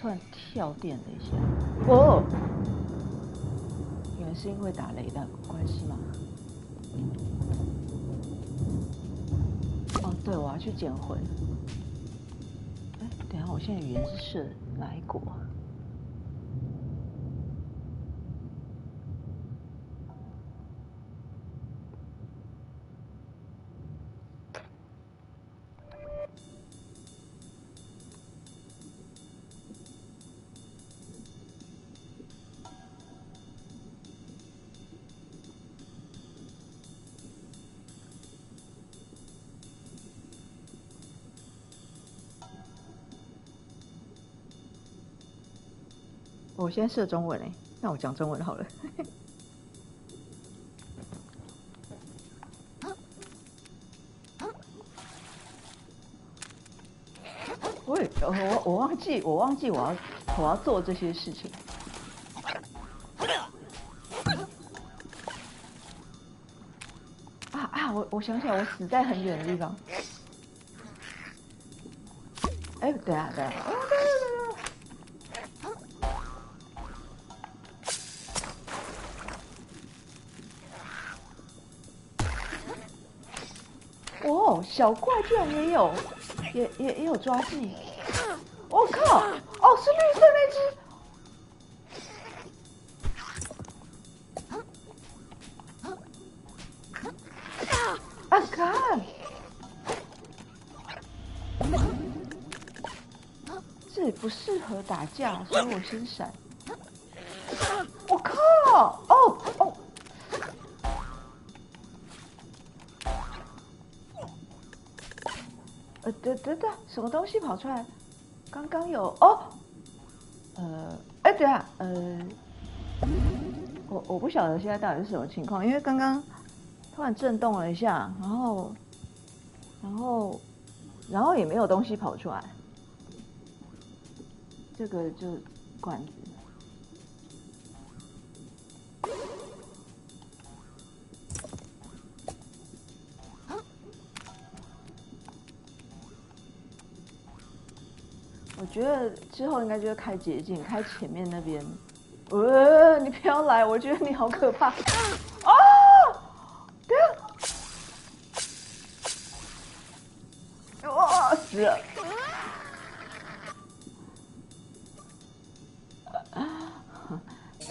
突然跳电了一下。哦，原来是因为打雷的关系吗？哦，对，我要去捡魂。哎，等一下，我现在语言是射哪一国？我现在射中文哎，那我讲中文好了。我忘记我要做这些事情。我想起来，我死在很远的地方。哎，等一下，哦，小怪居然也有抓技！我靠！哦，是绿色那只。啊，看，这里不适合打架，所以我先闪。我靠！哦！等，什么东西跑出来？刚刚有哦。哎，等一下，我不晓得现在到底是什么情况，因为刚刚突然震动了一下，然后也没有东西跑出来。这个就罐子。我觉得之后应该就是开捷径，开前面那边。你不要来！我觉得你好可怕。啊！对啊！哇，死了！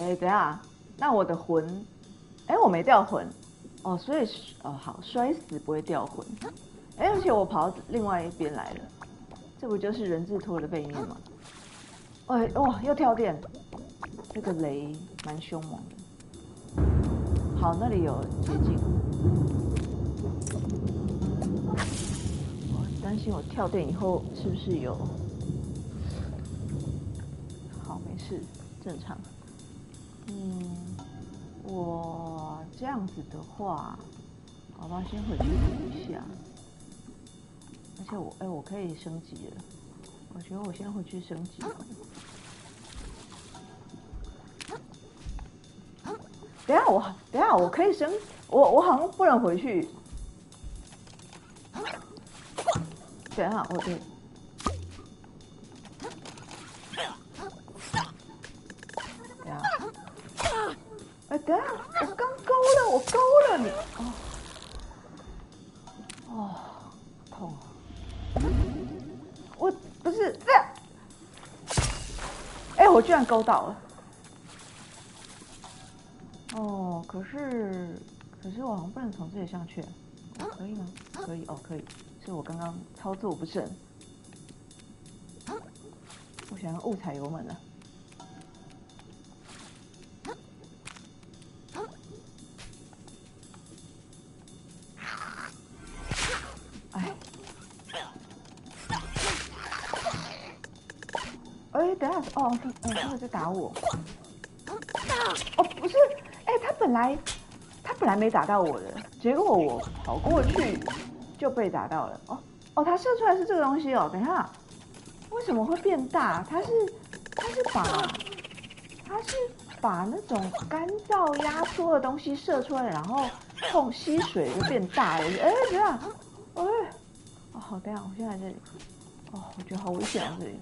哎，等一下，那我的魂，哎，我没掉魂。哦，所以好，摔死不会掉魂。哎，而且我跑到另外一边来了。这不就是人字拖的背面吗？哎，哇，又跳电！这个雷蛮凶猛的。好，那里有捷径。我担心我跳电以后是不是有？好，没事，正常。我这样子的话，好吧，先回去补一下。而且我可以升级了，我觉得我先回去升级。等一下，我可以升，我好像不能回去。等一下，对。等一下，哎，等一下，我刚勾了你。哦，痛。我不是这样。哎，我居然勾到了。哦，可是我好像不能从这里上去。可以吗？可以哦，可以。是我刚刚操作不慎。我想要误踩油门了。哎，等一下，他在打我。哦，不是，哎，他本来没打到我的，结果我跑过去就被打到了。他射出来是这个东西哦。等一下，为什么会变大？他是把那种干燥压缩的东西射出来，然后碰吸水就变大了。哎，等一下，好，等一下，我现在在这里。我觉得好危险啊，这里。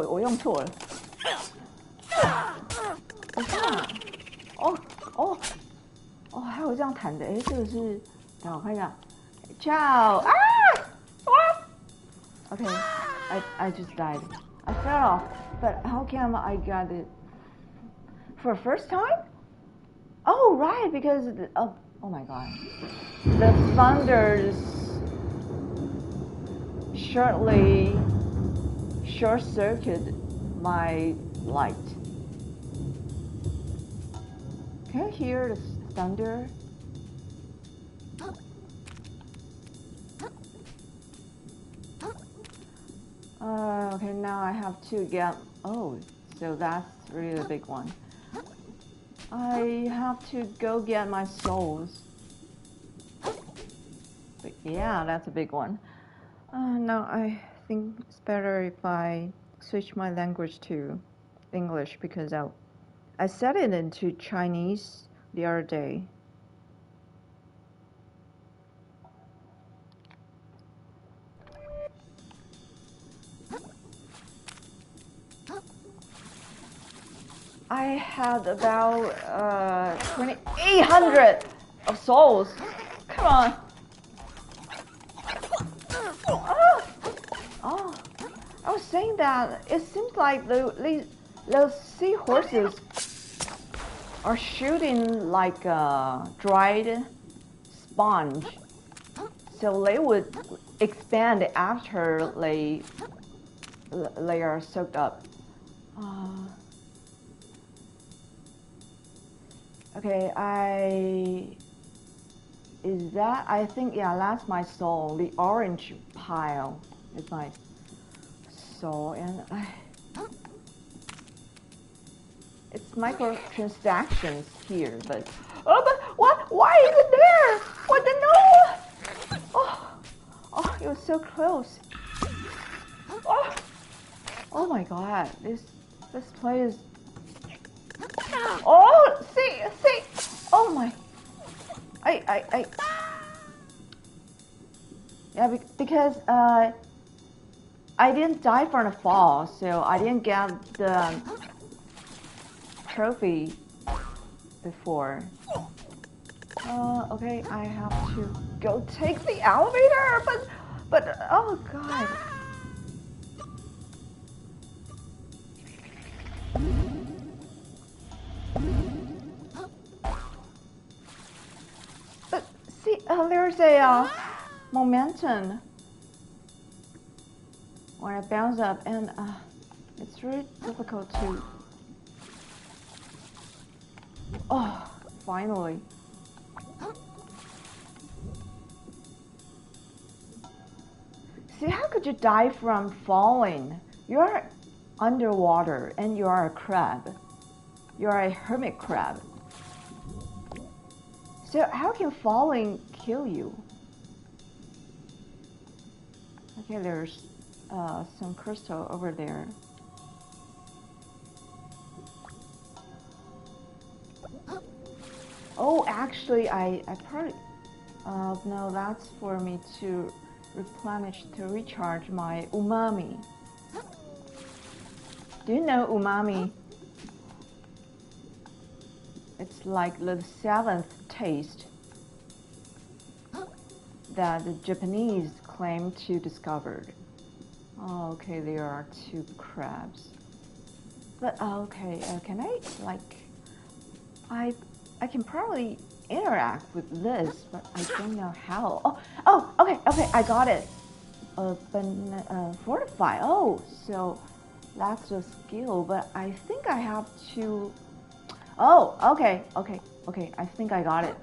我用错了。等一下，哦，还有这样弹的，哎，这个是，等我看一下，Ciao 啊，what？Okay, I just died. I fell off, but how come I got it for first time? Oh, right, because oh my god, the thunders short-circuited my light. Can you hear the thunder? Okay, now I have to get. Oh, so that's really a big one. I have to go get my souls. But yeah, that's a big one. Now I think it's better if I switch my language to English because I set it into Chinese the other day. I had about 2,800 of souls. Come on. Oh, I was saying that it seems like those seahorses are shooting like a dried sponge, so they would expand after they are soaked up. Okay, I think, yeah, that's my soul. The orange pile is my soul, and it's microtransactions here, but what? Why is it there? What the no? Oh, it was so close. Oh my God, this place. Oh, see. Oh my. Yeah, because I didn't die from the fall, so I didn't get the trophy before. Okay, I have to go take the elevator, but oh God. But see, there's a momentum when I bounce up, and it's really difficult to. Oh, finally. See, how could you die from falling? You're underwater and you are a crab. You're a hermit crab. So how can falling kill you? Okay, there's some crystal over there. Oh, actually, I probably... no, that's for me to recharge my umami. Do you know umami? It's like the 7th taste that the Japanese claim to discovered. Oh, okay, there are 2 crabs. But okay, can I I can probably interact with this, but I don't know how. Okay, I got it. Fortify. Oh, so that's a skill, but I think I have to. Oh, okay. I think I got it.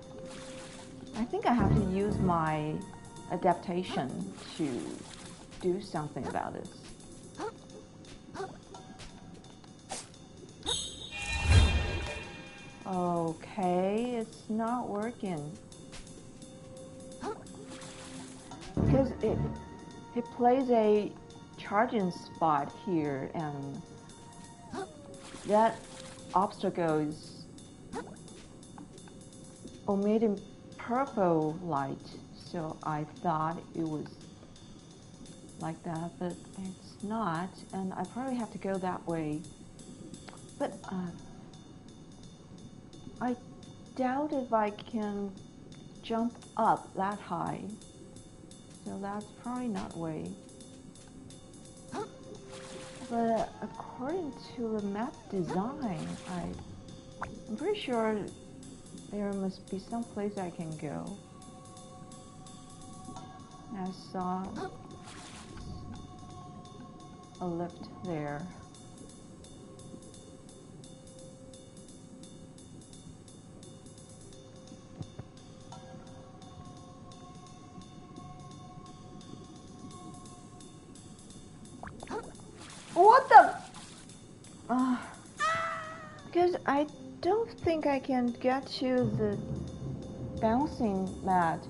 I think I have to use my adaptation to do something about this. Okay, it's not working. Because it plays a charging spot here, and that obstacle is emitting purple light, so I thought it was like that, but it's it's not, and I probably have to go that way. But I doubt if I can jump up that high. So that's probably not the way. But according to the map design, I'm pretty sure there must be some place I can go. I saw a lift there. What the? Because I don't think I can get to the bouncing mat.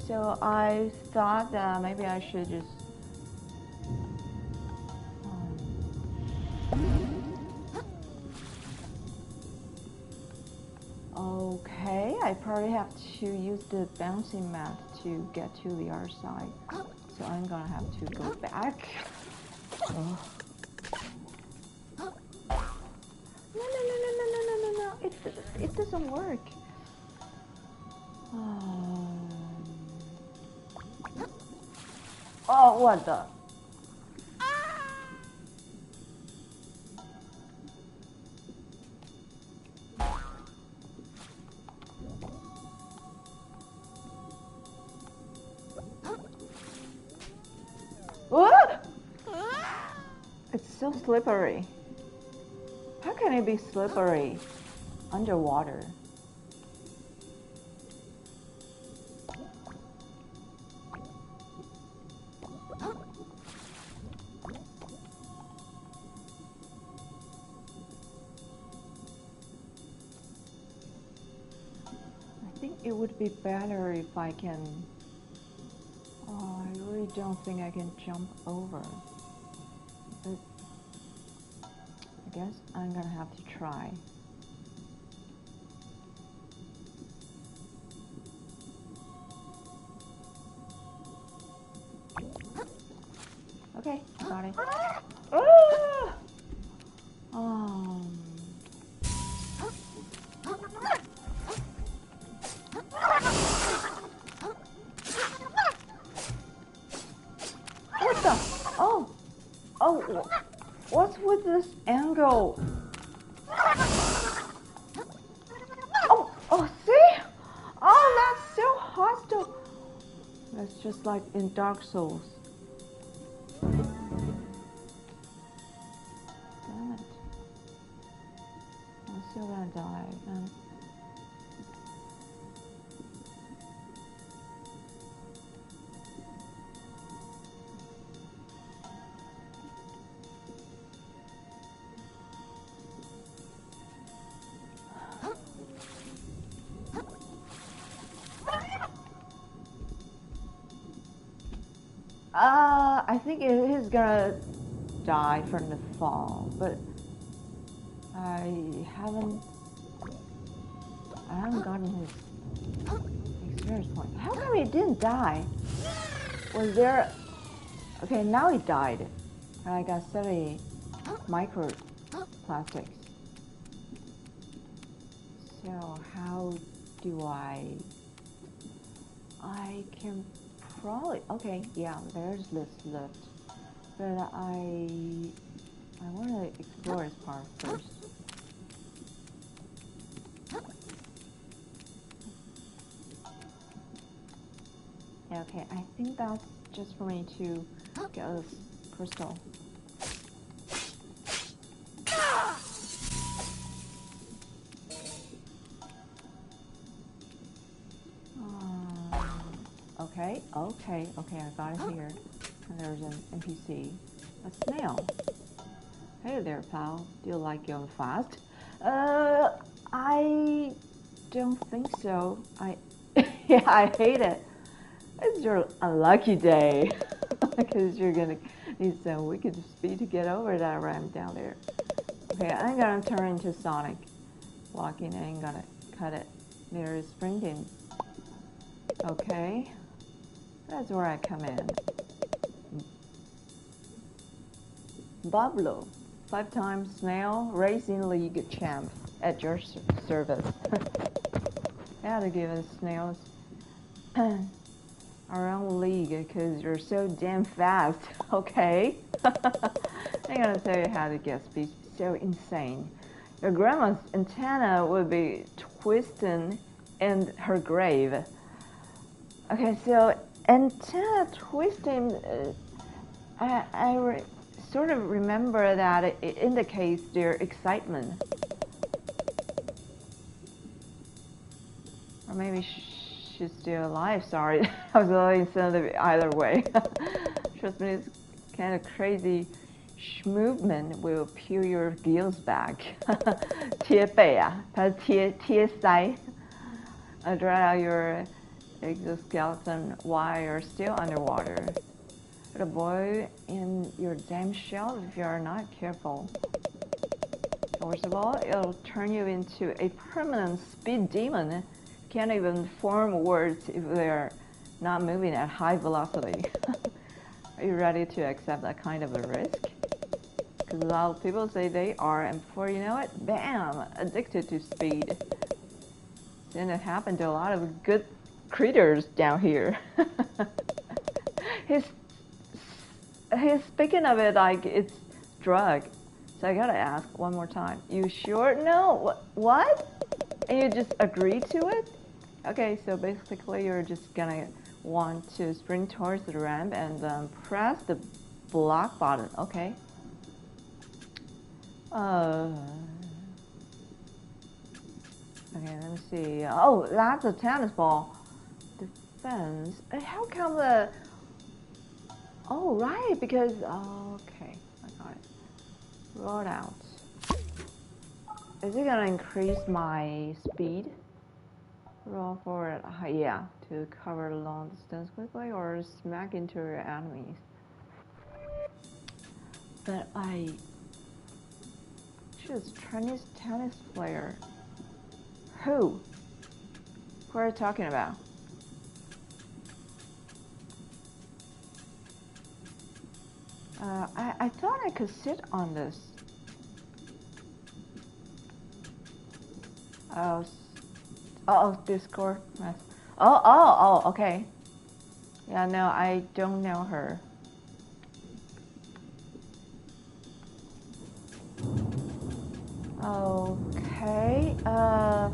So I thought that maybe I should just okay, I probably have to use the bouncing mat to get to the other side. So I'm gonna have to go back. Oh. No. It doesn't work. Oh, what the? What? It's so slippery. How can it be slippery underwater? I think it would be better if I can... Oh, I really don't think I can jump over. But I guess I'm gonna have to try. Okay, I got it. Ah! What the? Oh, what's with this angle? Oh, see? Oh, that's so hostile. That's just like in Dark Souls. Damn it. I'm still gonna die. I think it is gonna die from the fall, but I haven't gotten his experience point. How come he didn't die? Was there... Okay, now he died. And I got 70 microplastics. So how do I can probably... Okay, yeah, there's this lift. But I want to explore this part first. Yeah, okay, I think that's just for me to get this crystal. Okay, I got it here. And there's an NPC. A snail. Hey there, pal. Do you like going fast? I don't think so. Yeah, I hate it. It's your unlucky day. Because you're gonna need some wicked speed to get over that ramp down there. Okay, I'm gonna turn into Sonic. Walking and I'm gonna cut it. There is sprinting. Okay. That's where I come in. Pablo, 5-time snail racing league champ at your service. I had to give us snails our own league because you're so damn fast. Okay. I'm gonna tell you how to get speed so insane. Your grandma's antenna would be twisting in her grave. Okay, so antenna twisting, I sort of remember that it indicates their excitement. Or maybe she's still alive, sorry. I was a little insensitive either way. Trust me, it's kind of crazy. Movement will peel your gills back. 贴背啊，它是贴腮。Dry out your exoskeleton while you're still underwater. It'll boil in your damn shell if you're not careful. First of all, it'll turn you into a permanent speed demon. Can't even form words if they're not moving at high velocity. Are you ready to accept that kind of a risk? Because a lot of people say they are, and before you know it, bam, addicted to speed. Then it happened to a lot of good critters down here. he's speaking of it like it's drug. So I gotta ask one more time. You sure? No. What? And you just agree to it? Okay, so basically you're just gonna want to sprint towards the ramp and press the block button. Okay. Okay, let me see. Oh, that's a tennis ball. Defense. How come the... Oh, right, because... okay, I got it. Roll out. Is it gonna increase my speed? Roll forward, yeah, to cover long distance quickly or smack into your enemies. But I choose Chinese tennis player. Who? Who are you talking about? I thought I could sit on this. Oh, Discord. Oh, okay. Yeah, no, I don't know her. Okay, how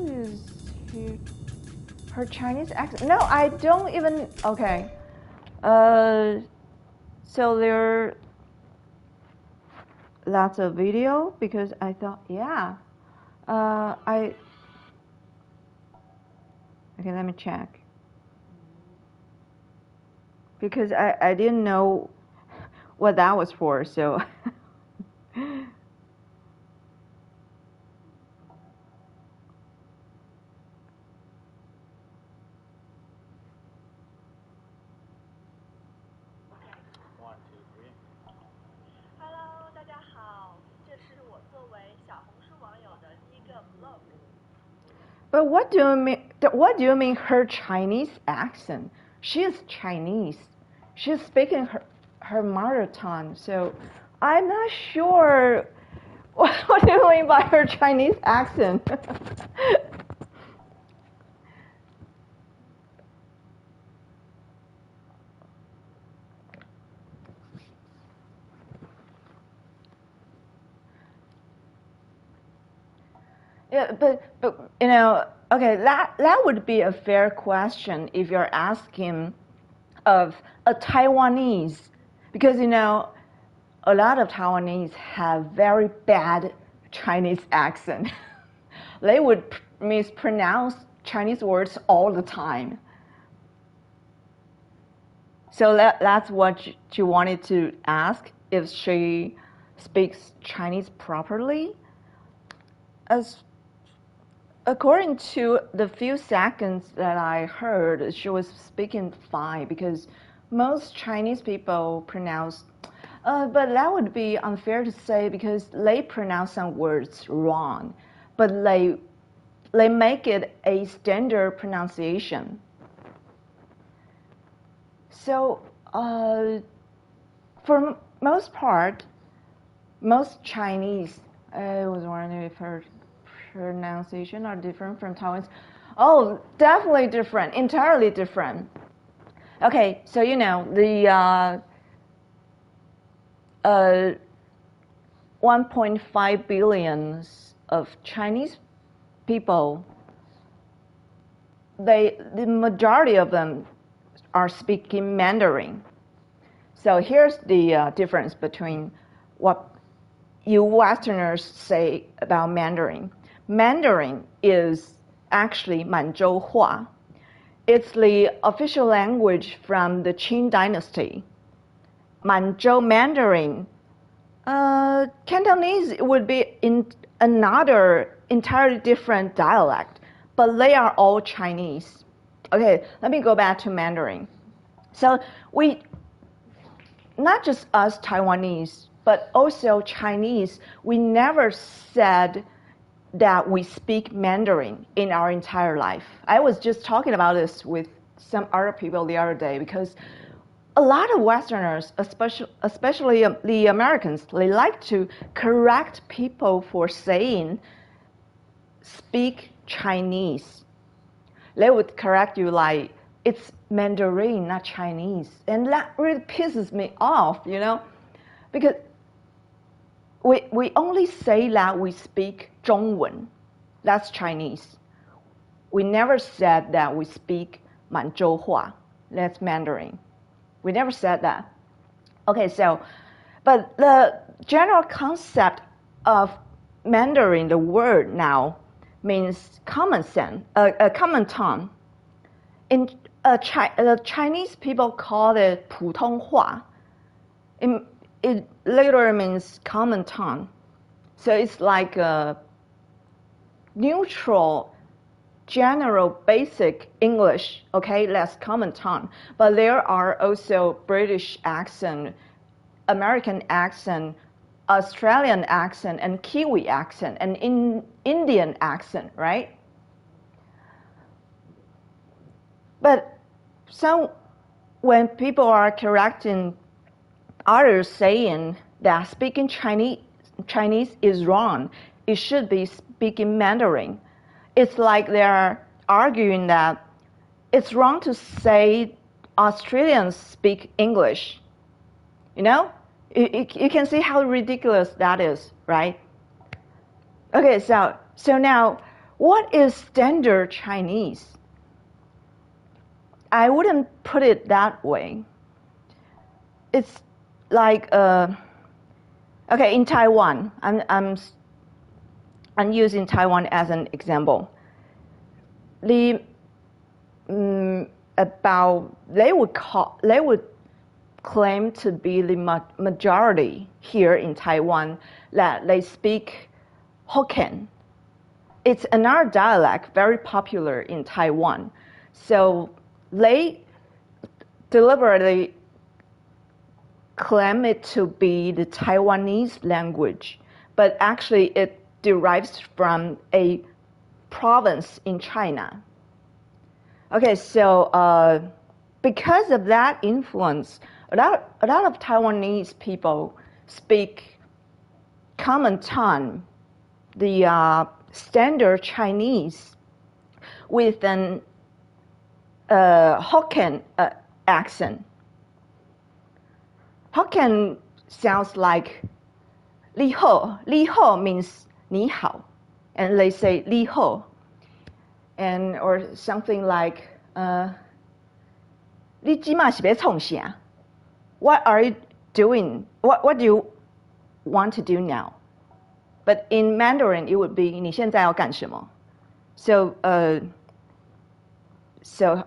is her Chinese accent? No, I don't even, okay. So there lots of video because I thought, yeah, okay, let me check. Because I didn't know what that was for, so. But what do you mean? What do you mean her Chinese accent? She is Chinese. She's speaking her mother tongue. So I'm not sure what do you mean by her Chinese accent. Yeah, but you know, okay, that would be a fair question if you're asking of a Taiwanese, because you know, a lot of Taiwanese have very bad Chinese accent. They would mispronounce Chinese words all the time. So that's what you wanted to ask, if she speaks Chinese properly. According to the few seconds that I heard, she was speaking fine because most Chinese people pronounce, but that would be unfair to say because they pronounce some words wrong, but they they make it a standard pronunciation. So for most part, most Chinese, I was wondering if her pronunciation are different from Taiwan's. Oh, definitely different, entirely different. Okay, so you know the 1.5 billion of Chinese people, the majority of them are speaking Mandarin. So here's the difference between what you Westerners say about Mandarin. Mandarin is actually Manzhou Hua. It's the official language from the Qing dynasty. Manzhou Mandarin, Cantonese would be in another entirely different dialect, but they are all Chinese. Okay, let me go back to Mandarin. So not just us Taiwanese, but also Chinese, we never said that we speak Mandarin in our entire life. I was just talking about this with some other people the other day because a lot of Westerners, especially the Americans, they like to correct people for saying speak Chinese. They would correct you like, it's Mandarin, not Chinese. And that really pisses me off, you know, because we only say that we speak 中文. That's Chinese. We never said that we speak 满洲话. That's Mandarin. We never said that. Okay, so, but the general concept of Mandarin, the word now, means common sense, a common tongue. In the Chinese people call it 普通话. It literally means common tongue. So it's like a neutral, general, basic English, okay, that's common tongue. But there are also British accent, American accent, Australian accent, and Kiwi accent, and Indian accent, right? But when people are correcting others saying that speaking Chinese is wrong, it should be speaking Mandarin. It's like they're arguing that it's wrong to say Australians speak English. You know? You can see how ridiculous that is, right? Okay, so now, what is standard Chinese? I wouldn't put it that way. It's like, okay, in Taiwan, I'm using Taiwan as an example. They would claim to be the majority here in Taiwan that they speak Hokkien. It's another dialect very popular in Taiwan. So they deliberately claim it to be the Taiwanese language, but actually it derives from a province in China. Okay, so because of that influence, a lot of Taiwanese people speak common tongue, the standard Chinese, with an Hokkien accent. Hokkien sounds like Li Ho. Li Ho means Ni Hao, and they say Li Ho, and or something like Li Ji Ma Xie Bei Cong Xia. What are you doing? What do you want to do now? But in Mandarin, it would be 你现在要干什么? So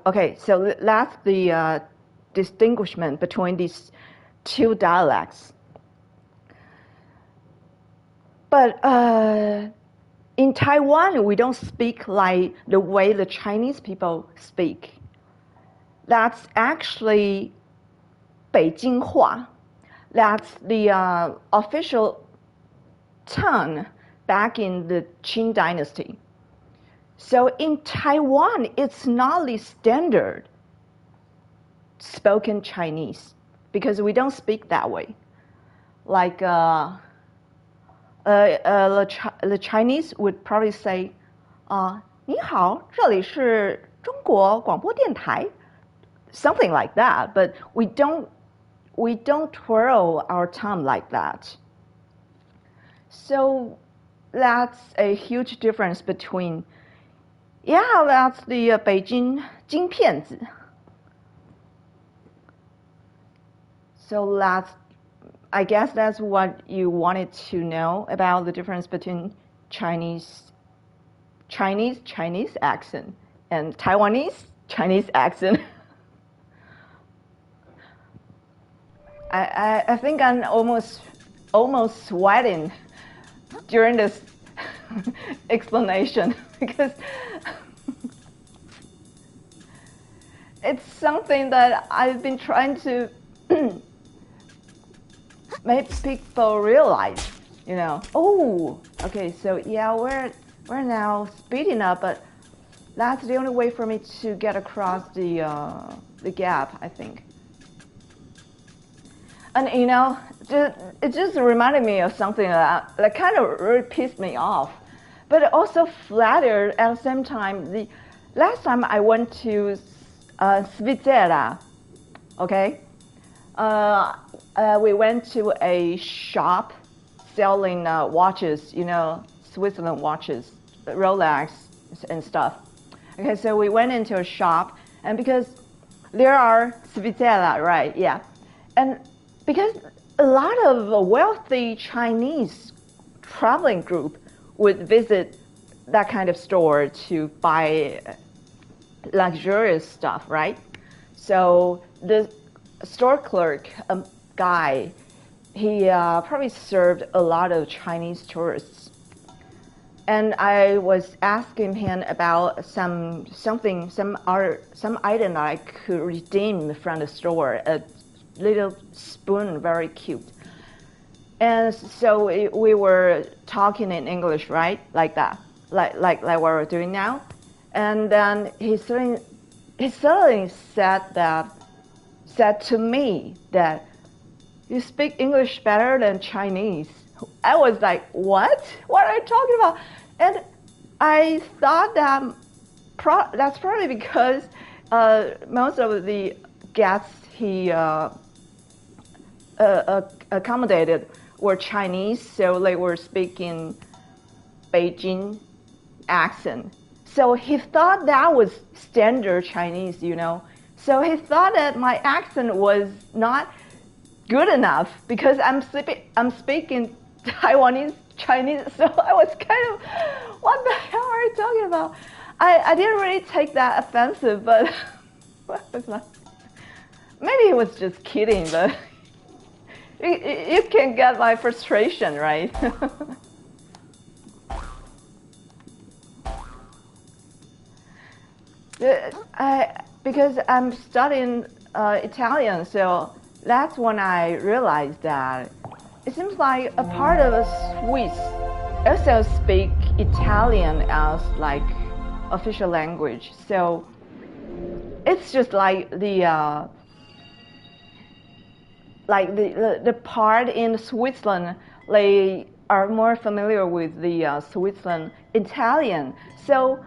okay, so that's the distinguishment between these two dialects. But in Taiwan, we don't speak like the way the Chinese people speak. That's actually 北京话. That's the official tongue back in the Qing dynasty. So in Taiwan, it's not the standard spoken Chinese because we don't speak that way. Like the Chinese would probably say, 你好，这里是中国广播电台, something like that. But we don't twirl our tongue like that. So that's a huge difference between, that's the Beijing 金片子. So I guess that's what you wanted to know about the difference between Chinese accent and Taiwanese Chinese accent. I think I'm almost sweating during this explanation because it's something that I've been trying to make people realize, oh, okay, so we're now speeding up, but that's the only way for me to get across the gap, I think. And it just reminded me of something that kind of really pissed me off, but it also flattered at the same time. The last time I went to Svizzera, okay, we went to a shop selling watches, Switzerland watches, Rolex and stuff. Okay, so we went into a shop, and because there are Svizzera, right? Yeah, and because a lot of wealthy Chinese traveling group would visit that kind of store to buy luxurious stuff, right? So the store clerk, guy, he probably served a lot of Chinese tourists. And I was asking him about some item that I could redeem from the store, a little spoon, very cute. And so we were talking in English, right? Like that, like what we're doing now. And then he suddenly said to me that you speak English better than Chinese. I was like, what? What are you talking about? And I thought that that's probably because most of the guests he accommodated were Chinese, so they were speaking Beijing accent. So he thought that was standard Chinese, So he thought that my accent was not good enough because I'm speaking Taiwanese Chinese. So I was kind of, what the hell are you talking about? I didn't really take that offensive, but maybe he was just kidding. But you can get my frustration, right? Because I'm studying Italian, so that's when I realized that it seems like a part of the Swiss also speak Italian as like official language. So it's just like the part in Switzerland, they are more familiar with the Switzerland Italian. So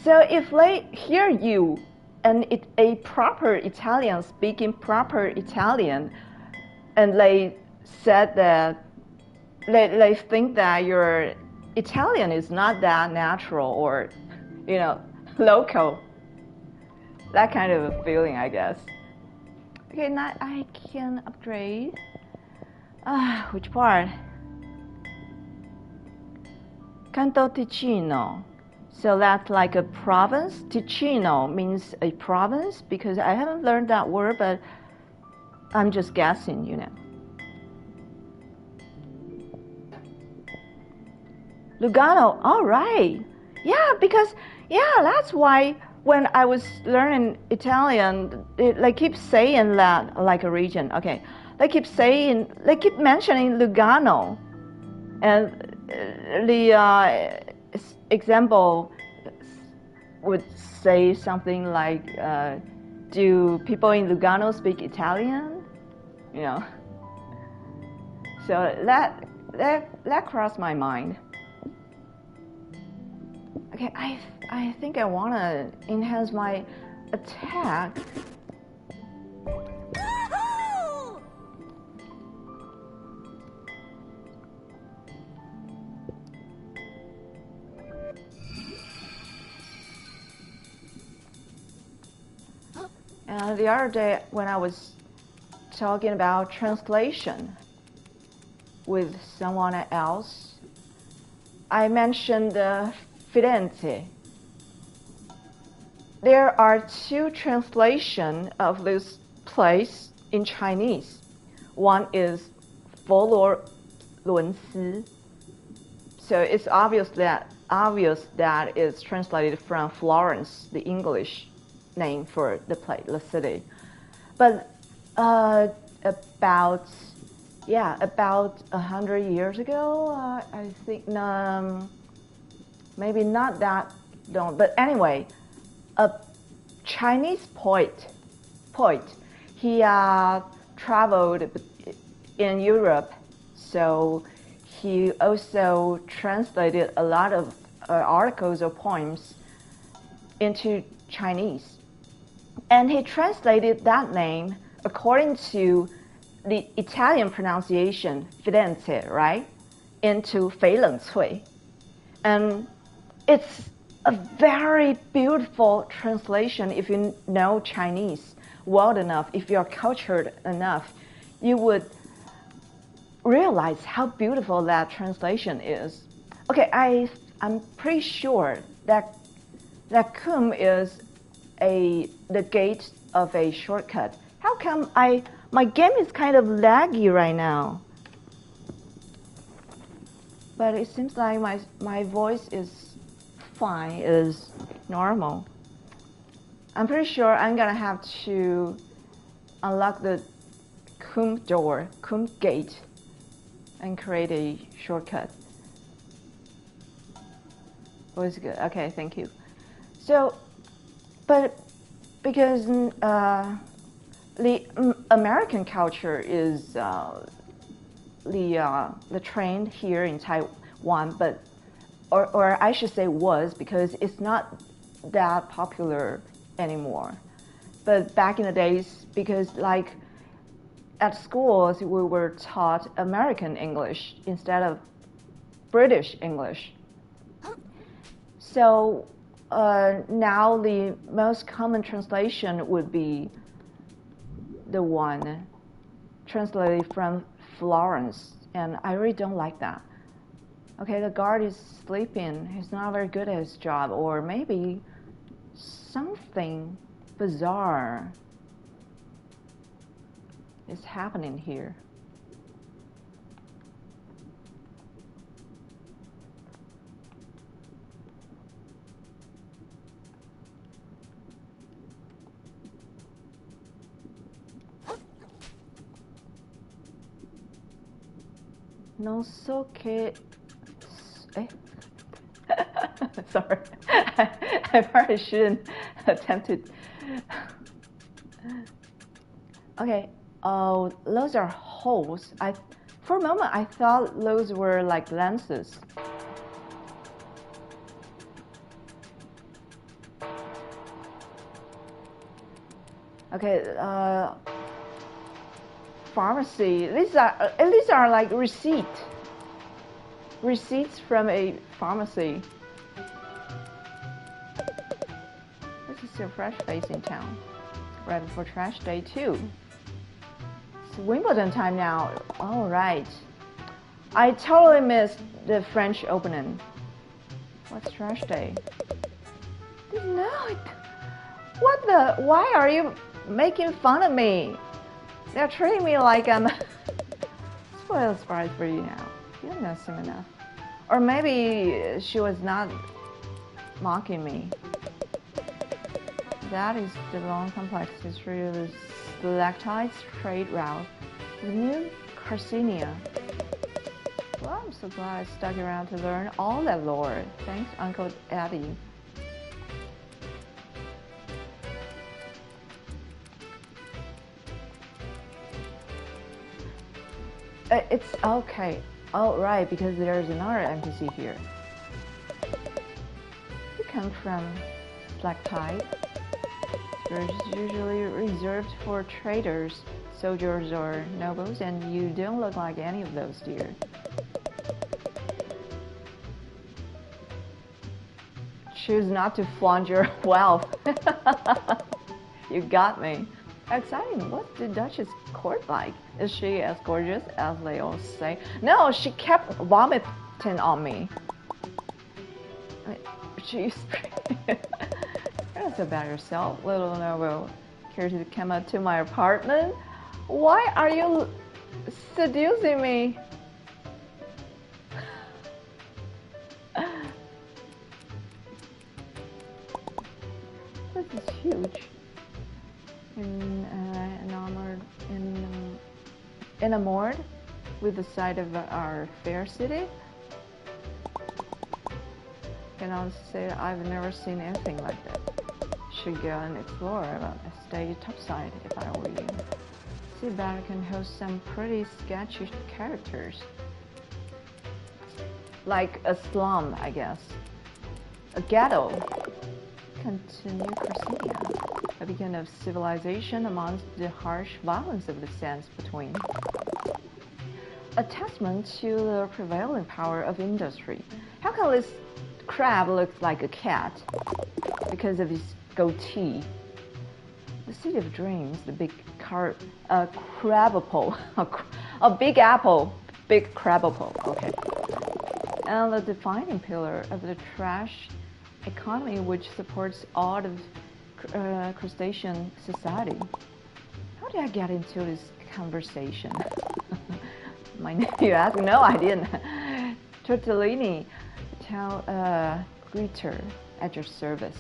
if they hear you and a proper Italian speaking proper Italian, and they said that they think that your Italian is not that natural or, local, that kind of a feeling, I guess. Okay, now I can upgrade. Which part? Canto Ticino. So that's like a province. Ticino means a province because I haven't learned that word, but I'm just guessing, Lugano, all right. Yeah, because, that's why when I was learning Italian, they keep saying that, like a region, okay. They keep mentioning Lugano. And the example would say something like, do people in Lugano speak Italian? You know. So that crossed my mind. Okay, I think I want to enhance my attack. The other day when I was talking about translation with someone else, I mentioned Firenze. There are two translations of this place in Chinese. One is 佛罗伦斯. So it's obvious that it's translated from Florence, the English name for the place, the city. But about 100 years ago, I think, maybe not that long, but anyway, a Chinese poet, he traveled in Europe, so he also translated a lot of articles or poems into Chinese. And he translated that name according to the Italian pronunciation, Firenze, right, into 翡冷翠. And it's a very beautiful translation. If you know Chinese well enough, if you're cultured enough, you would realize how beautiful that translation is. Okay, I'm pretty sure that Coombe is the gate of a shortcut. How come my game is kind of laggy right now? But it seems like my voice is fine, is normal. I'm pretty sure I'm gonna have to unlock the Coombe gate, and create a shortcut. Oh, it's good. Okay, thank you. So, but because the American culture is the trend here in Taiwan, but or I should say was, because it's not that popular anymore. But back in the days, because like at schools we were taught American English instead of British English. So now the most common translation would be the one translated from Florence, and I really don't like that. Okay, the guard is sleeping. He's not very good at his job, or maybe something bizarre is happening here. No soke. Sorry, I probably shouldn't attempt it. Okay, those are holes. For a moment, I thought those were like lenses. Okay, pharmacy. These are like receipts from a pharmacy. This is a fresh face in town, right before trash day 2. It's Wimbledon time now. All right. I totally missed the French Opening. What's trash day? No. What the? Why are you making fun of me? They're treating me like I'm spoiled surprise for you now. You don't know soon enough. Or maybe she was not mocking me. That is the long complex history of the stalactites trade route with New Carcinia. Well, I'm so glad I stuck around to learn all that lore. Thanks, Uncle Eddie. It's okay. Oh, right, because there's another NPC here. You come from Black Tide. It's usually reserved for traders, soldiers, or nobles, and you don't look like any of those, dear. Choose not to flaunt your wealth. You got me. Exciting. What's the Duchess court like? Is she as gorgeous as they all say? No, she kept vomiting on me. She's Tell us about yourself, little noble. Care to come out to my apartment? Why are you seducing me? This is huge. Enamored with the sight of our fair city. Can honestly say I've never seen anything like that. Should go and explore, but I stay topside if I were you. Seabatter can host some pretty sketchy characters. Like a slum, I guess. A ghetto. Continue Crescenia. A beacon of civilization amongst the harsh violence of the sands between. A testament to the prevailing power of industry. How come this crab looks like a cat? Because of his goatee. The city of dreams, the big crabapple. A big apple. Big crabapple. Okay. And the defining pillar of the trash economy which supports all of crustacean society. How did I get into this conversation? My nephew asked. No, I didn't. Tortellini, town greeter at your service.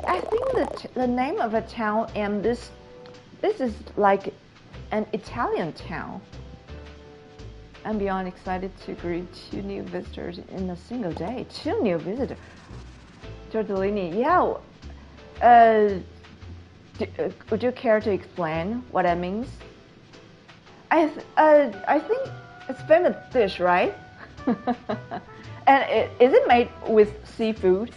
I think that the name of a town and this is like an Italian town. I'm beyond excited to greet 2 new visitors in a single day. 2 new visitors. Tortellini, yeah. Would you care to explain what that means? I think it's famous dish, right? And is it made with seafood?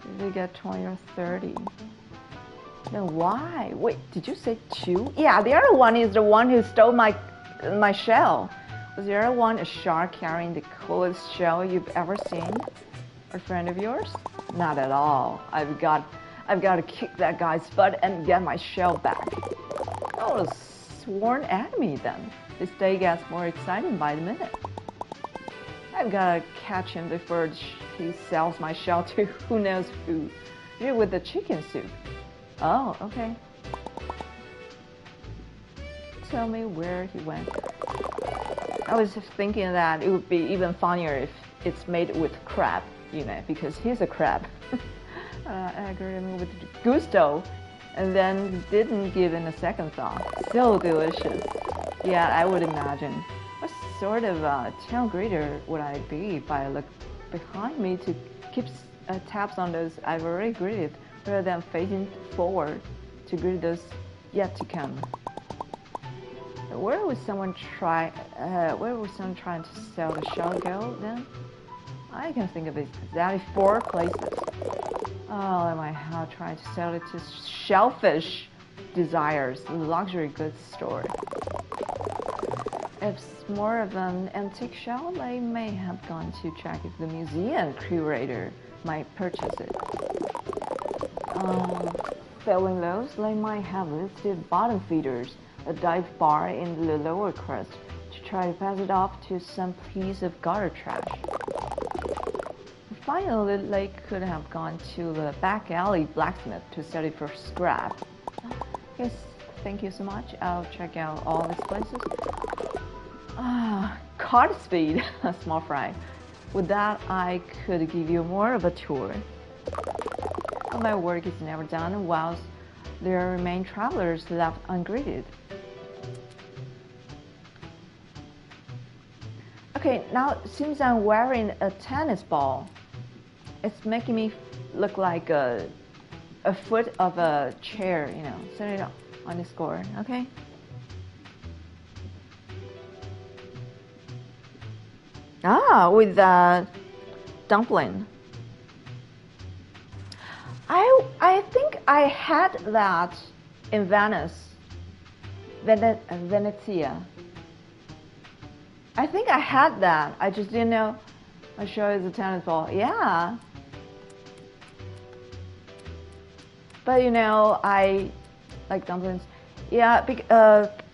Did we get 20 or 30? Then why? Wait, did you say 2? Yeah, the other one is the one who stole my shell. Was the other one a shark carrying the coolest shell you've ever seen? A friend of yours? Not at all. I've got to kick that guy's butt and get my shell back. Oh, a sworn enemy then. This day gets more exciting by the minute. I've got to catch him before he sells my shell to who knows who. You're with the chicken soup. Oh, okay. Tell me where he went. I was thinking that it would be even funnier if it's made with crab, you know, because he's a crab. I agree with gusto, and then didn't give it a second thought. So delicious. Yeah, I would imagine. What sort of town greeter would I be if I look behind me to keep tabs on those I've already greeted, rather than facing forward to greet those yet to come? Where would someone trying to sell the shell go then? I can think of exactly 4 places. Oh, am I how trying to sell it to Shellfish Desires, the luxury goods store. If it's more of an antique shell, they may have gone to check if the museum curator might purchase it. Failing those, they might have listed bottom feeders, a dive bar in the lower crust, to try to pass it off to some piece of gutter trash. Finally, they could have gone to the back alley blacksmith to sell it for scrap. Yes, thank you so much. I'll check out all these places. Cart speed, small fry. With that, I could give you more of a tour. My work is never done whilst there remain travelers left ungreeted. Okay, now since I'm wearing a tennis ball, it's making me look like a foot of a chair, you know. on the score. Okay. With dumpling. I think I had that in Venice, Venezia. I think I had that. I just didn't know. I'll show you the tennis ball. Yeah. But I like dumplings. Yeah,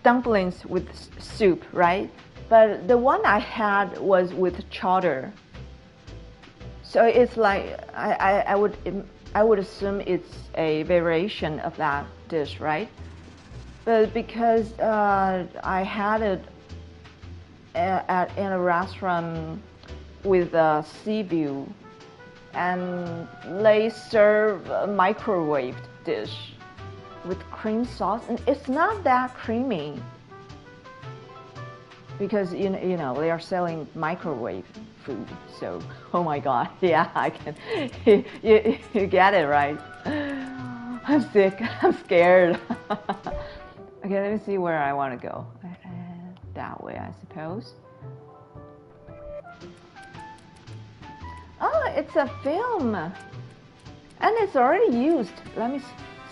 dumplings with soup, right? But the one I had was with chowder. So it's like I would assume it's a variation of that dish, right? But because I had it in a restaurant with a sea view, and they serve a microwaved dish with cream sauce, and it's not that creamy because you know they are selling microwave food. So oh my god, yeah, I can. You get it right. I'm sick. I'm scared. Okay, let me see where I want to go. That way, I suppose. Oh, it's a film, and it's already used. Let me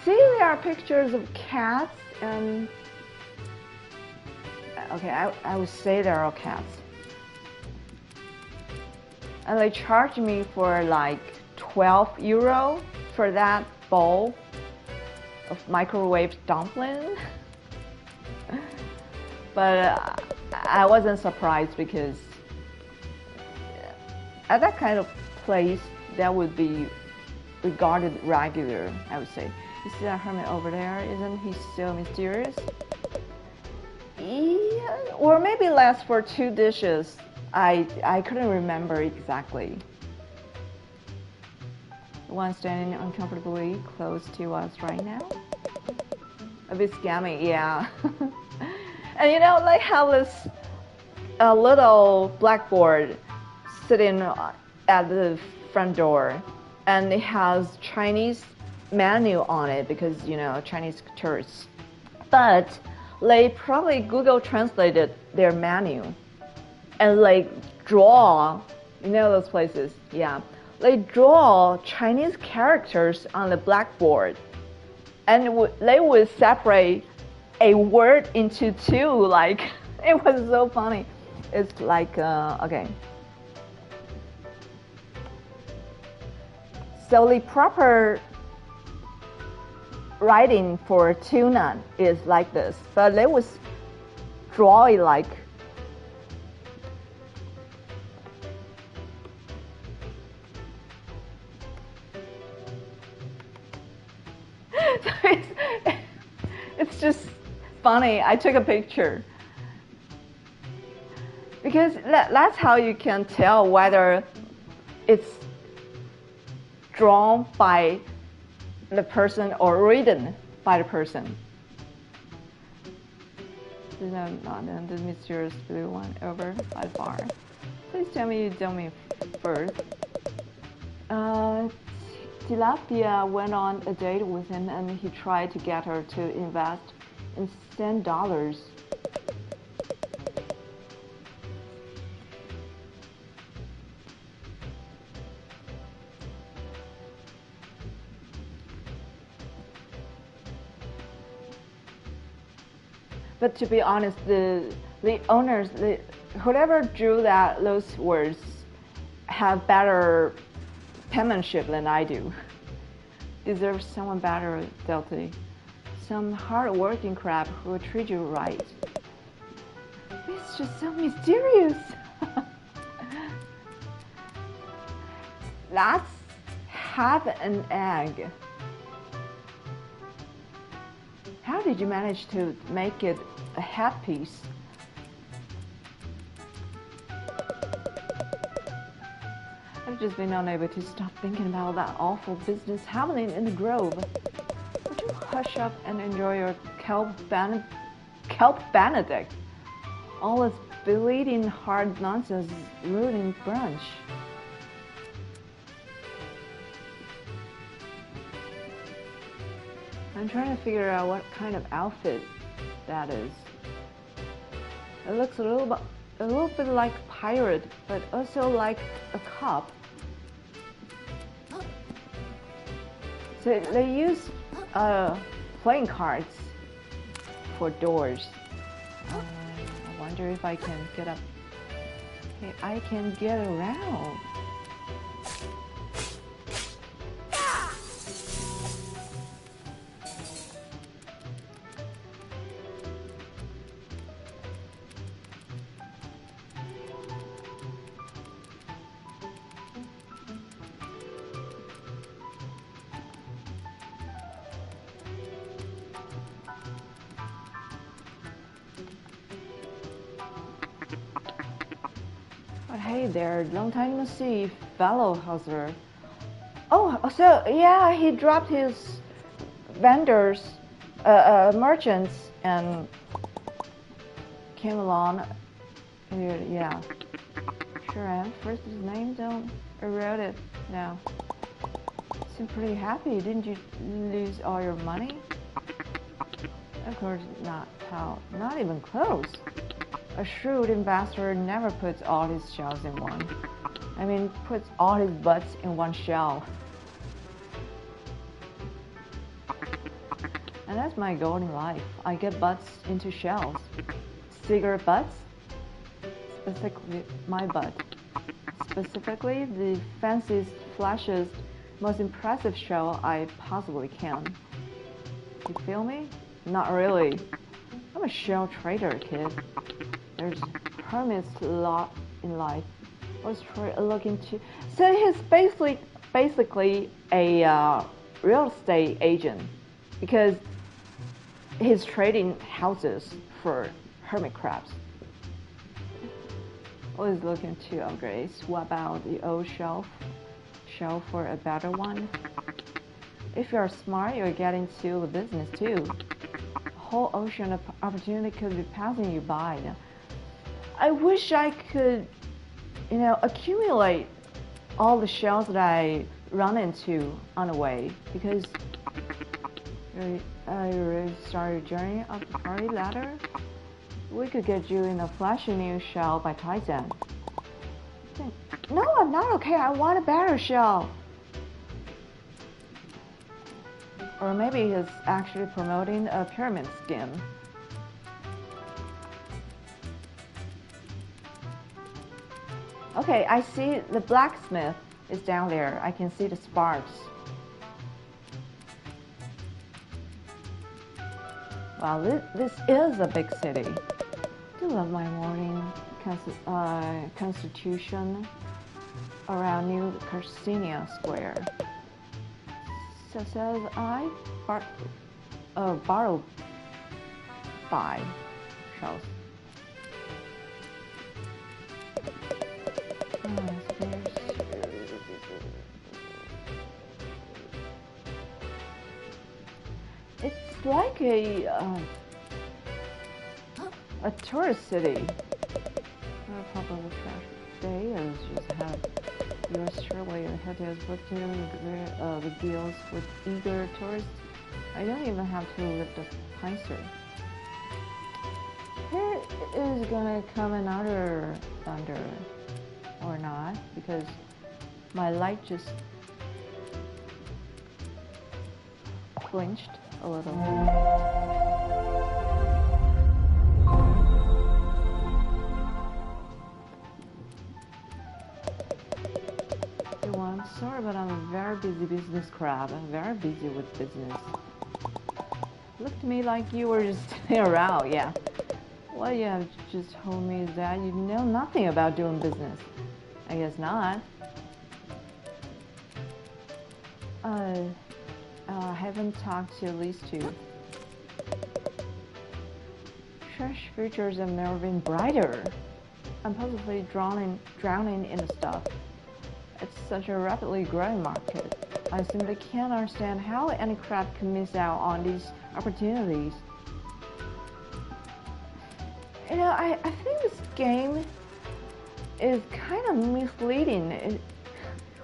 see. There are pictures of cats and. Okay, I would say there are cats. And they charged me for like €12 for that bowl of microwave dumpling. But I wasn't surprised because at that kind of place, that would be regarded regular, I would say. You see that hermit over there? Isn't he so mysterious? Yeah, or maybe less for 2 dishes. I couldn't remember exactly. The one standing uncomfortably close to us right now. A bit scammy, yeah. And they have this little blackboard sitting at the front door, and it has Chinese menu on it because Chinese tourists. But they probably Google translated their menu, and they draw, those places, yeah. They draw Chinese characters on the blackboard, and they would separate a word into 2. Like it was so funny. It's like okay. So the proper writing for tuna is like this, but they would draw it like so it's just funny. I took a picture because that's how you can tell whether it's drawn by the person or written by the person. This is not the mysterious blue one over by far. Please tell me you tell me first. Tilapia went on a date with him, and he tried to get her to invest in $10. But to be honest, the owners, whoever drew those words, have better penmanship than I do. Deserves someone better, Delty. Some hard-working crap who will treat you right. It's just so mysterious. That's half an egg. How did you manage to make it a head piece? I've just been unable to stop thinking about that awful business happening in the Grove. Would you hush up and enjoy your kelp Benedict? All this bleeding hard nonsense is ruining brunch. I'm trying to figure out what kind of outfit that is. It looks a little bit like a pirate, but also like a cop. So they use playing cards for doors. I wonder if I can get up. Okay, I can get around. But hey there, long time no see, fellow hustler. Oh, so yeah, he dropped his vendors, merchants, and came along. Yeah, sure am. First his name, don't erode it now. Seem pretty happy. Didn't you lose all your money? Of course not, pal. Not even close. A shrewd investor never puts all his shells in one. I mean, puts all his butts in one shell. And that's my goal in life. I get butts into shells. Cigarette butts? Specifically, my butt. Specifically, the fanciest, flashiest, most impressive shell I possibly can. You feel me? Not really. I'm a shell trader, kid. There's hermits a lot in life. Let's try a look into. So he's basically a real estate agent because he's trading houses for hermit crabs. Always looking to upgrade. Swap out the old shell for a better one. If you're smart, you'll get into the business too. A whole ocean of opportunity could be passing you by. I wish I could, accumulate all the shells that I run into on the way, because I really started a journey up the party ladder. We could get you in a flashy new shell by Tizen. No, I'm not okay. I want a better shell. Or maybe he's actually promoting a pyramid scheme. Okay, I see the blacksmith is down there. I can see the sparks. Wow, this is a big city. I do love my morning constitution around New Carcinia Square. So says I borrow 5 shells. It's like a tourist city. Probably trash day is just have yours truly and hotels booked in the deals with eager tourists. I don't even have to lift a pincer. Here is gonna come another thunder. Or not, because my light just flinched a little. Everyone, sorry, but I'm a very busy business crab. I'm very busy with business. Looked to me like you were just sitting around, yeah. What you have just told me is that you know nothing about doing business. I guess not. I haven't talked to at least 2. Trash futures have never been brighter. I'm possibly drowning in the stuff. It's such a rapidly growing market. I simply can't understand how any crab can miss out on these opportunities. I think this game is kind of misleading.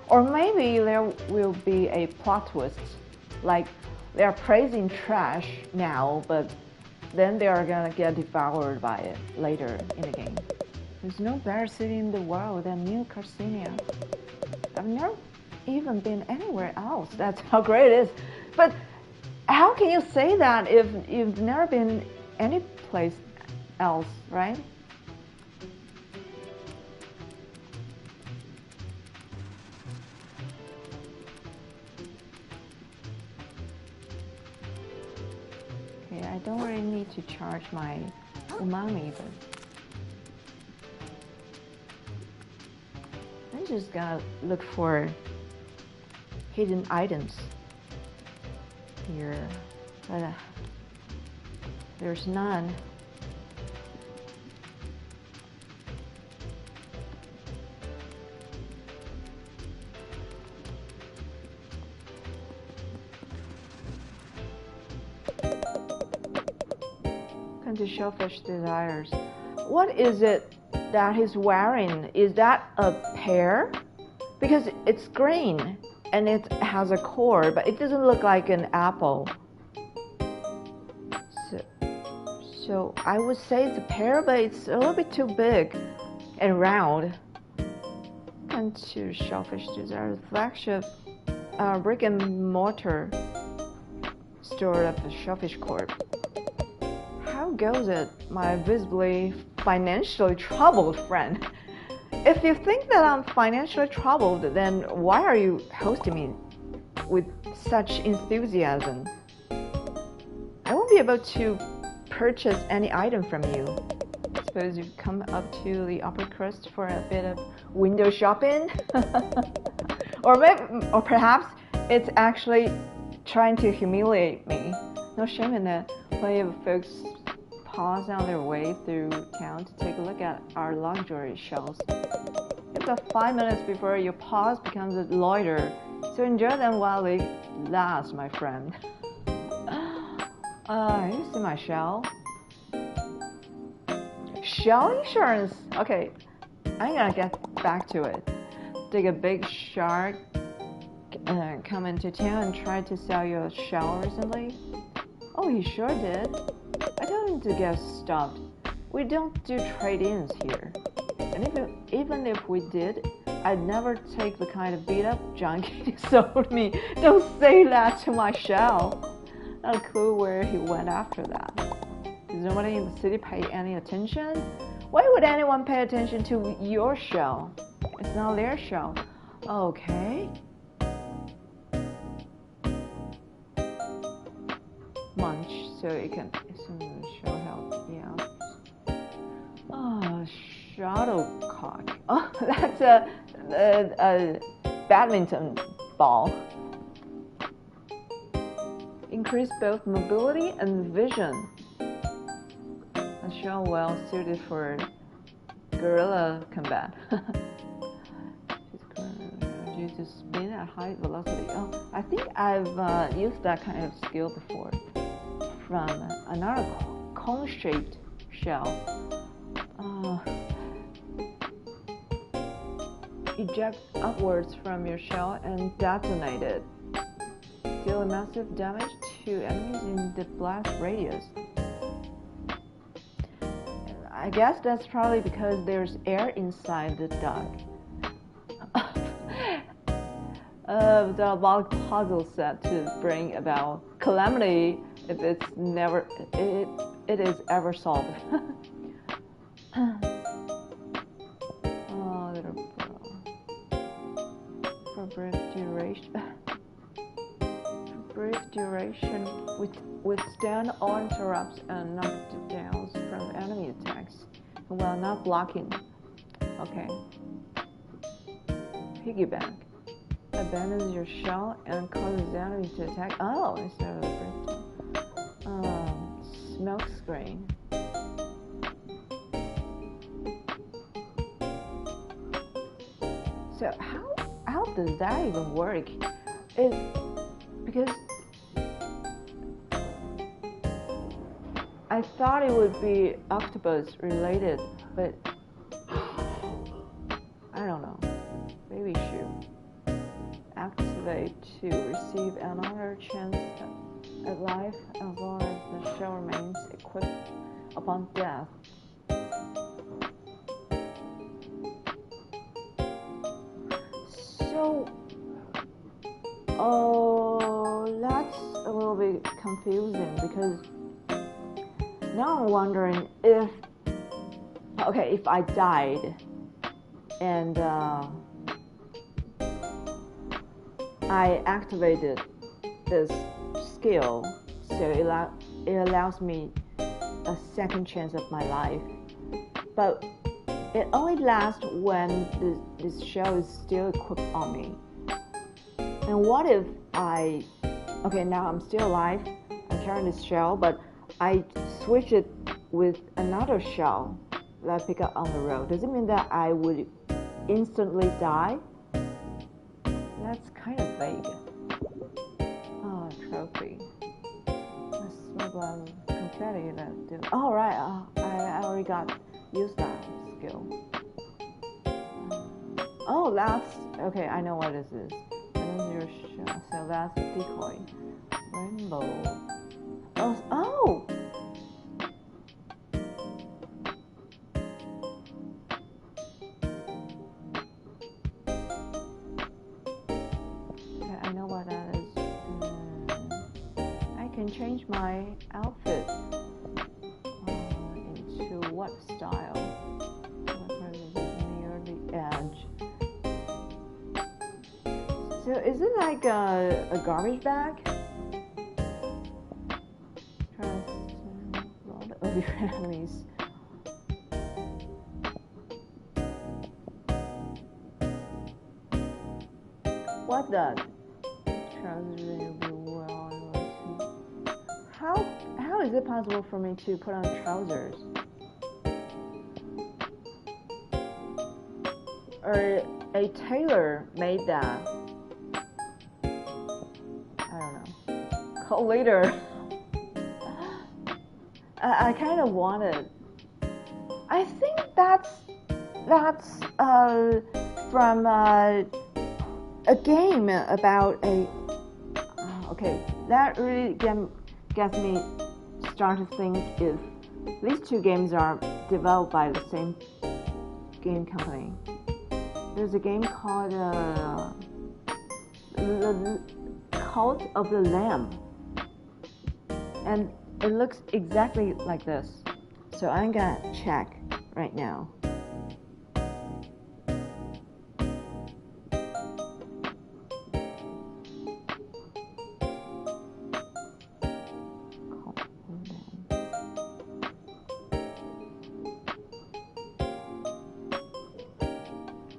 Or maybe there will be a plot twist, like They are praising trash now, but then they are gonna get devoured by it later in the game. There's no better city in the world than New Carcinia. I've never even been anywhere else. That's how great it is. But how can you say that if you've never been any place else, right? Okay, I don't really need to charge my umami, but I'm just gonna look for hidden items here, but there's none. Come to Shellfish Desires. What is it that he's wearing? Is that a pear? Because it's green and it has a core, but it doesn't look like an apple. So I would say it's a pear, but it's a little bit too big and round. Come to Shellfish Desires, flagship brick and mortar store at the Shellfish Corp. How goes it, my visibly financially troubled friend? If you think that I'm financially troubled, then why are you hosting me with such enthusiasm? I won't be able to purchase any item from you. Suppose you've come up to the upper crust for a bit of window shopping? or perhaps it's actually trying to humiliate me. No shame in that. Plenty of folks pause on their way through town to take a look at our luxury shelves. It's about 5 minutes before your pause becomes a loiter, so enjoy them while they last, my friend. You see my shell? Shell insurance! Okay, I'm gonna get back to it. Did a big shark come into town and tried to sell you a shell recently? Oh, he sure did. I told him to get stopped. We don't do trade-ins here. And even if we did, I'd never take the kind of beat-up junk he sold me. Don't say that to my shell. Not a clue where he went after that. Does nobody in the city pay any attention? Why would anyone pay attention to your shell? It's not their shell. Okay. Munch, so it can show help. Yeah. Oh, shuttlecock. Oh, that's a badminton ball. Increase both mobility and vision. A shell well suited for guerrilla combat. Due to spin at high velocity. Oh, I think I've used that kind of skill before from another cone-shaped shell. Eject upwards from your shell and detonate it. Deal a massive damage to enemies in the blast radius. I guess that's probably because there's air inside the duck. The diabolic puzzle set to bring about calamity if it is ever solved. Oh, little bro. For brief duration, withstand all interrupts and knockdowns from enemy attacks while not blocking. Okay. Piggyback. Abandons your shell and causes enemies to attack. Oh, instead of a brick. Smoke screen. So how does that even work? Because I thought it would be octopus related, but I don't know. Maybe shoot. Activate to receive another chance alive as long as the shell remains equipped upon death. So, oh, that's a little bit confusing because now I'm wondering if, okay, if I died and I activated this skill, so it allows me a second chance of my life, but it only lasts when this shell is still equipped on me. And what if okay, now I'm still alive, I'm carrying this shell, but I switch it with another shell that I pick up on the road? Does it mean that I would instantly die? That's kind of vague. Oh, trophy. Let's smuggle confetti that do. Oh, right. I already used that skill. Oh, that's okay. I know what this is. Your shell. So that's decoy. Rainbow. Oh. I know what that is. I can change my outfit into what style? Near the edge. So is it like a garbage bag? What the? How is it possible for me to put on trousers? Or a tailor made that? I don't know. Call later. I kind of want it. I think that's from a game about a. Okay, that really gets me started to think if these two games are developed by the same game company. There's a game called the Cult of the Lamb, and it looks exactly like this. So I'm gonna check right now.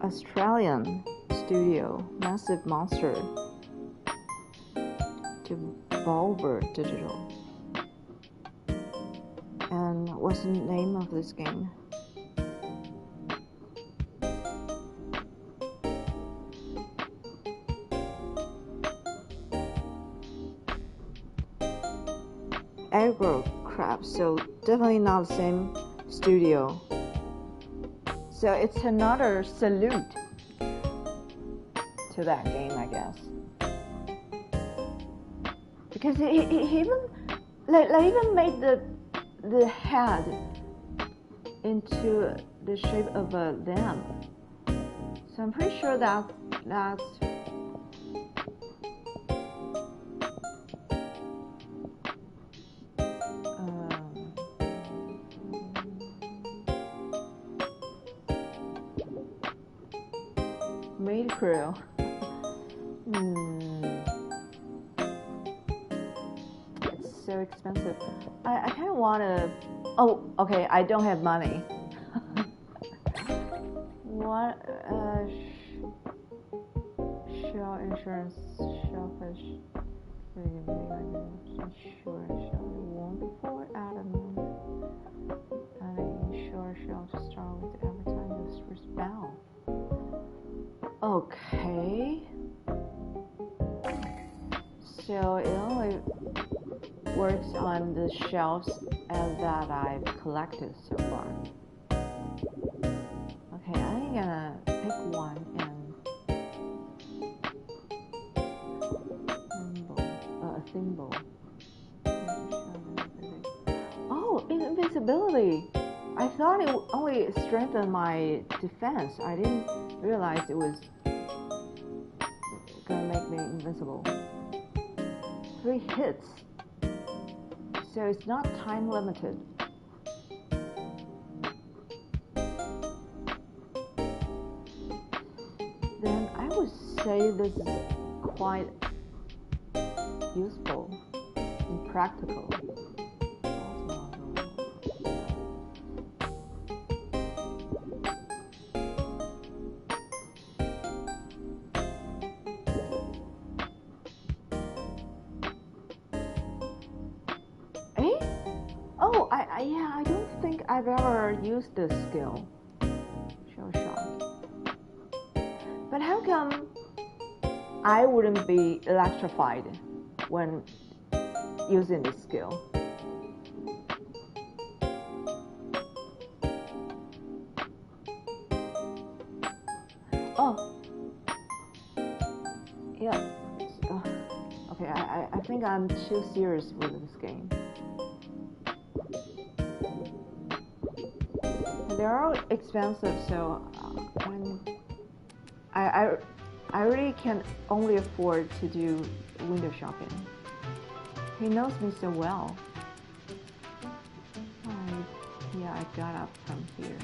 Australian studio, Massive Monster, Devolver Digital. And what's the name of this game? Aggro Crab, so definitely not the same studio. So it's another salute to that game, I guess. Because he even they even made the head into the shape of a lamb. So I'm pretty sure that's Maid Crew. It's so expensive. I kind of want to. Oh, okay. I don't have money. What? Shell insurance, shellfish. Insure shell. You won't afford Adam. And insure shell to start with every time this respond. Okay. So it only works on the shelves that I've collected so far. Okay, I'm gonna pick one and thimble. ability. I thought it would only strengthen my defense. I didn't realize it was gonna make me invincible. 3 hits. So it's not time limited. Then I would say this is quite useful and practical. Yeah, I don't think I've ever used this skill. Shell shock. But how come I wouldn't be electrified when using this skill? Oh. Yeah. Okay, I think I'm too serious with this game. They're all expensive, so I really can only afford to do window shopping. He knows me so well. Yeah, I got up from here.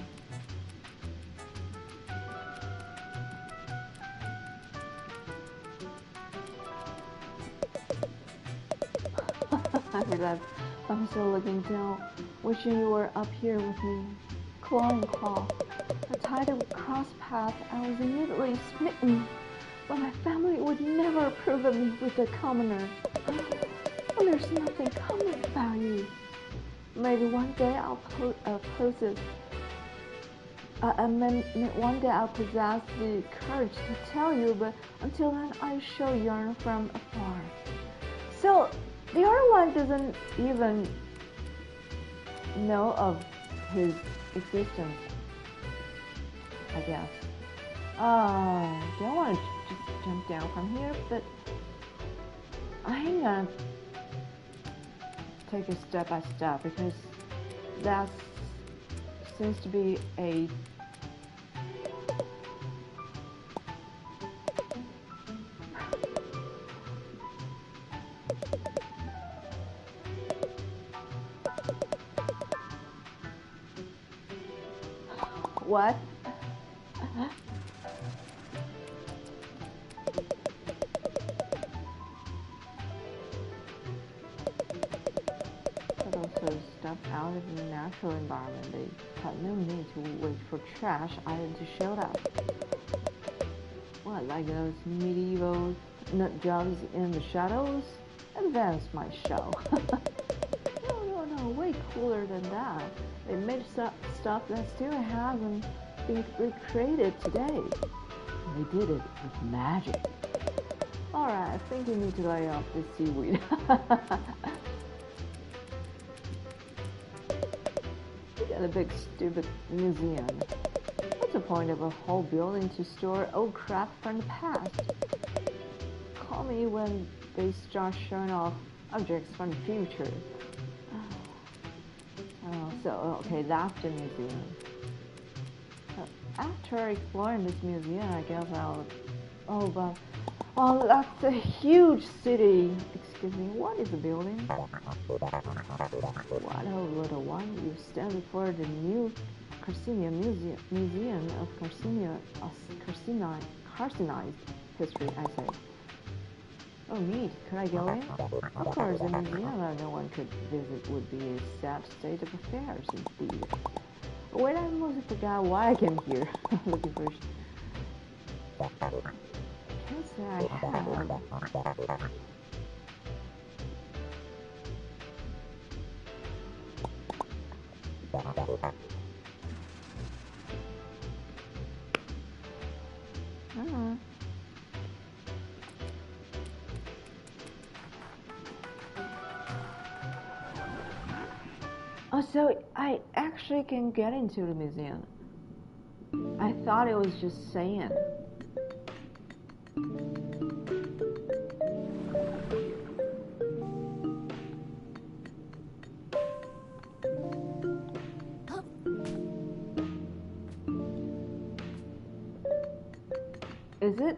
I realized I'm still looking down, wishing you were up here with me. Claw and claw. The tide would cross paths. I was immediately smitten, but my family would never approve of me with a commoner. Oh, there's nothing common about you. Maybe one day I'll possess. One day I'll possess the courage to tell you, but until then, I shall yearn from afar. So the other one doesn't even know of his existence, I guess. Don't want to just jump down from here, but I'm gonna take it step by step because that seems to be a what? But also step out of the natural environment. They had no need to wait for trash items to show up. What, like those medieval nut jobs in the shadows? Advance my show. No, way cooler than that. They made stuff that still hasn't been recreated today. They did it with magic. Alright, I think you need to lay off this seaweed. Look at the big stupid museum. What's the point of a whole building to store old crap from the past? Call me when they start showing off objects from the future. Okay, that's the museum. So after exploring this museum, I guess I'll... Oh, that's a huge city. Excuse me, what is the building? What a little one. You stand before the new Carcinia Museum of Carcinized history, I say. Oh, neat. Could I go in? Of course, a museum that no one could visit would be a sad state of affairs indeed. Wait, I almost forgot why I came here. Looking for... I can't say I have. Oh, so I actually can get into the museum. I thought it was just saying. Is it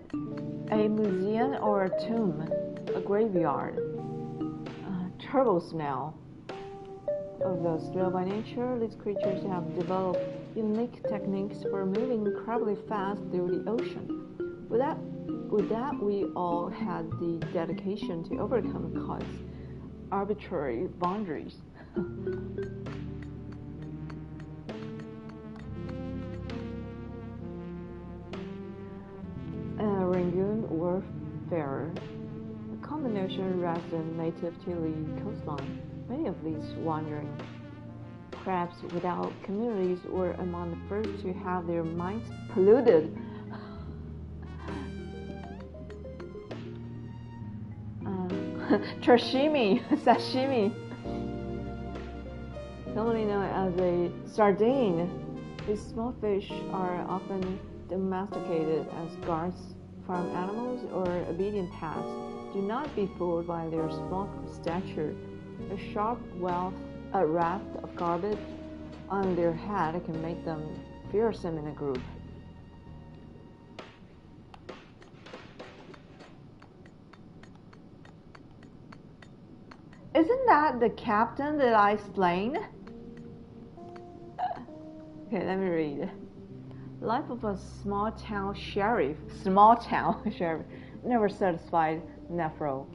a museum or a tomb? A graveyard? Terrible smell. Although slow by nature, these creatures have developed unique techniques for moving incredibly fast through the ocean. With that, we all had the dedication to overcome God's arbitrary boundaries. Rangoon warfare. The combination resident native to the coastline. Many of these wandering crabs without communities were among the first to have their minds polluted. Sashimi, commonly known as a sardine. These small fish are often domesticated as guards from animals or obedient pets. Do not be fooled by their small stature. A sharp raft of garbage on their head can make them fearsome in a group. Isn't that the captain that I slain? Okay, let me read. Life of a small town sheriff, never satisfied Nephro.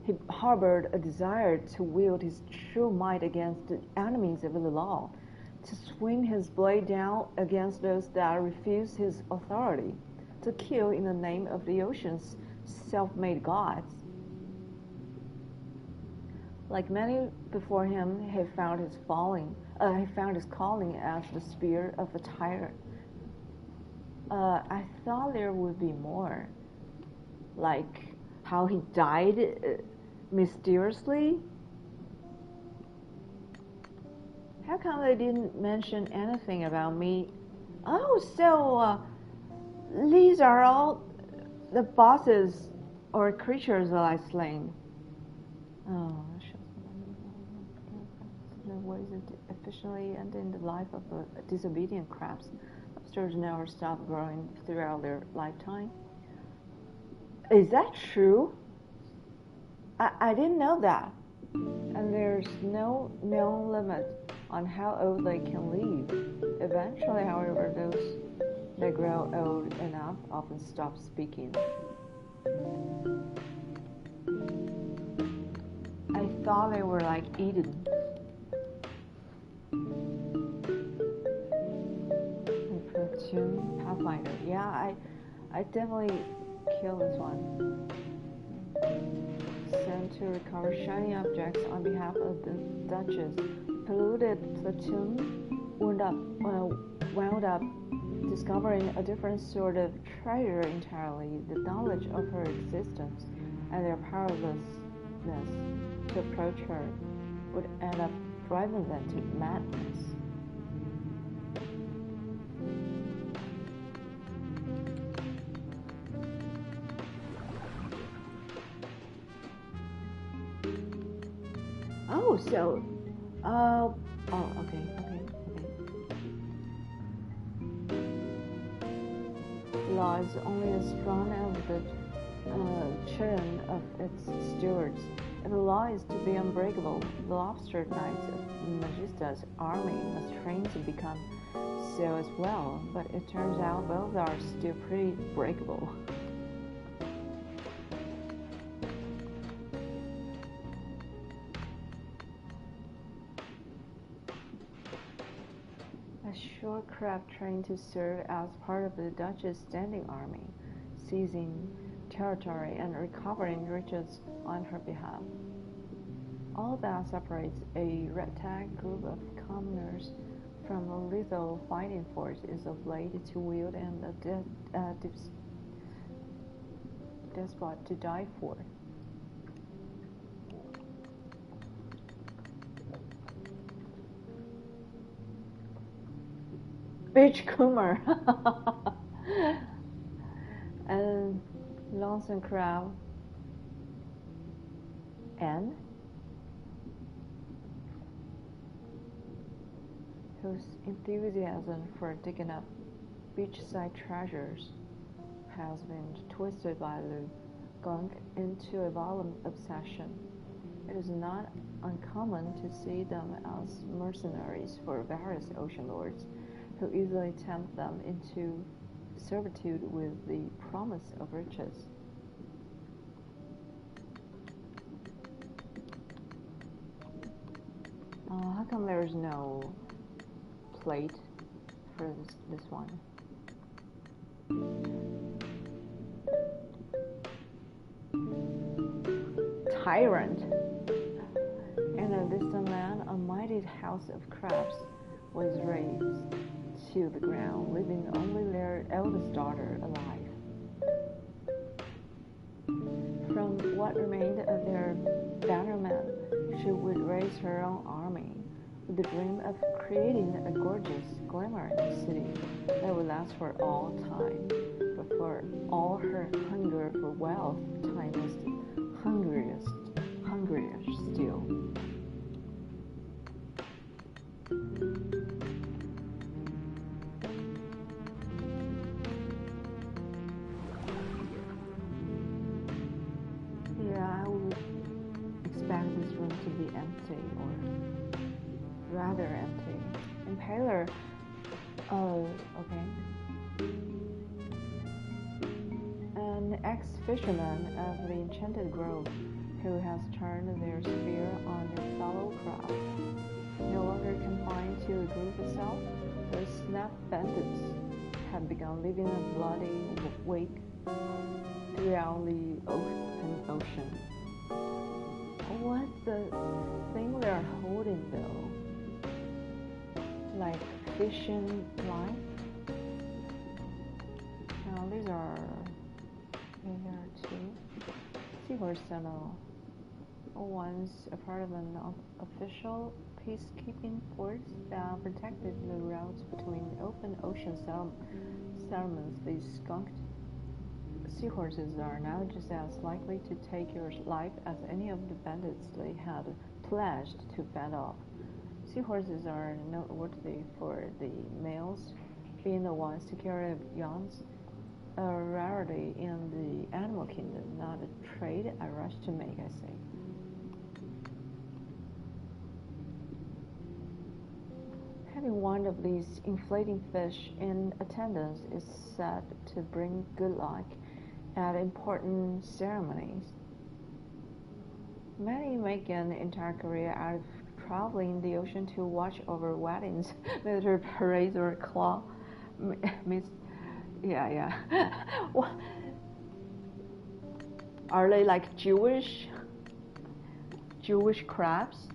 He harbored a desire to wield his true might against the enemies of the law, to swing his blade down against those that refused his authority, to kill in the name of the ocean's self-made gods. Like many before him, he found his calling as the spear of a tyrant. I thought there would be more, like how he died mysteriously. How come they didn't mention anything about me? Oh, so these are all the bosses or creatures that I slain. Oh, the ways of efficiently ending the life of disobedient crabs. Lobsters never stop growing throughout their lifetime. Is that true? I didn't know that. And there's no known limit on how old they can live. Eventually, however, those that grow old enough often stop speaking. I thought they were like Eden. And Platoon Pathfinder. Yeah, I definitely killed this one. Sent to recover shiny objects on behalf of the Duchess. Polluted Platoon wound up discovering a different sort of treasure entirely, the knowledge of her existence and their powerlessness to approach her would end up driving them to madness. Oh, so, okay. Law is only as strong as the children of its stewards. If the law is to be unbreakable, the lobster knights of Magista's army must train to become so as well, but it turns out both are still pretty breakable. A shore crab trained to serve as part of the Duchess' standing army, seizing territory and recovering riches on her behalf. All that separates a ragtag group of commoners from a lethal fighting force is a blade to wield and a despot to die for. Beachcomber and lonesome crab and whose enthusiasm for digging up beachside treasures has been twisted by the skunk into a violent obsession. It is not uncommon to see them as mercenaries for various ocean lords, who easily tempt them into servitude with the promise of riches. How come there's no plate for this one? Tyrant. In a distant land, a mighty house of crabs was razed to the ground, leaving only their eldest daughter alive. From what remained of their bannermen, she would raise her own army, with the dream of creating a gorgeous, glamorous city that would last for all time. But for all her hunger for wealth, time was hungrier still. Yeah, I would expect this room to be empty, or rather empty. Impaler. Oh, okay. An ex-fisherman of the Enchanted Grove, who has turned their spear on their fellow crab. No longer confined to the group itself, the snap bandits have begun leaving a bloody wake throughout the open ocean. What's the thing they're holding though? Like fishing line? Now these are two seahorse tunnel. Once a part of an official peacekeeping force that protected the routes between open ocean settlements, these skunked seahorses are now just as likely to take your life as any of the bandits they had pledged to fend off. Seahorses are noteworthy for the males being the ones to carry youngs, a rarity in the animal kingdom, not a trade I rush to make, I say. Having one of these inflating fish in attendance is said to bring good luck at important ceremonies. Many make an entire career out of traveling the ocean to watch over weddings, military parades, or claw. Yeah. What? Are they like Jewish crabs?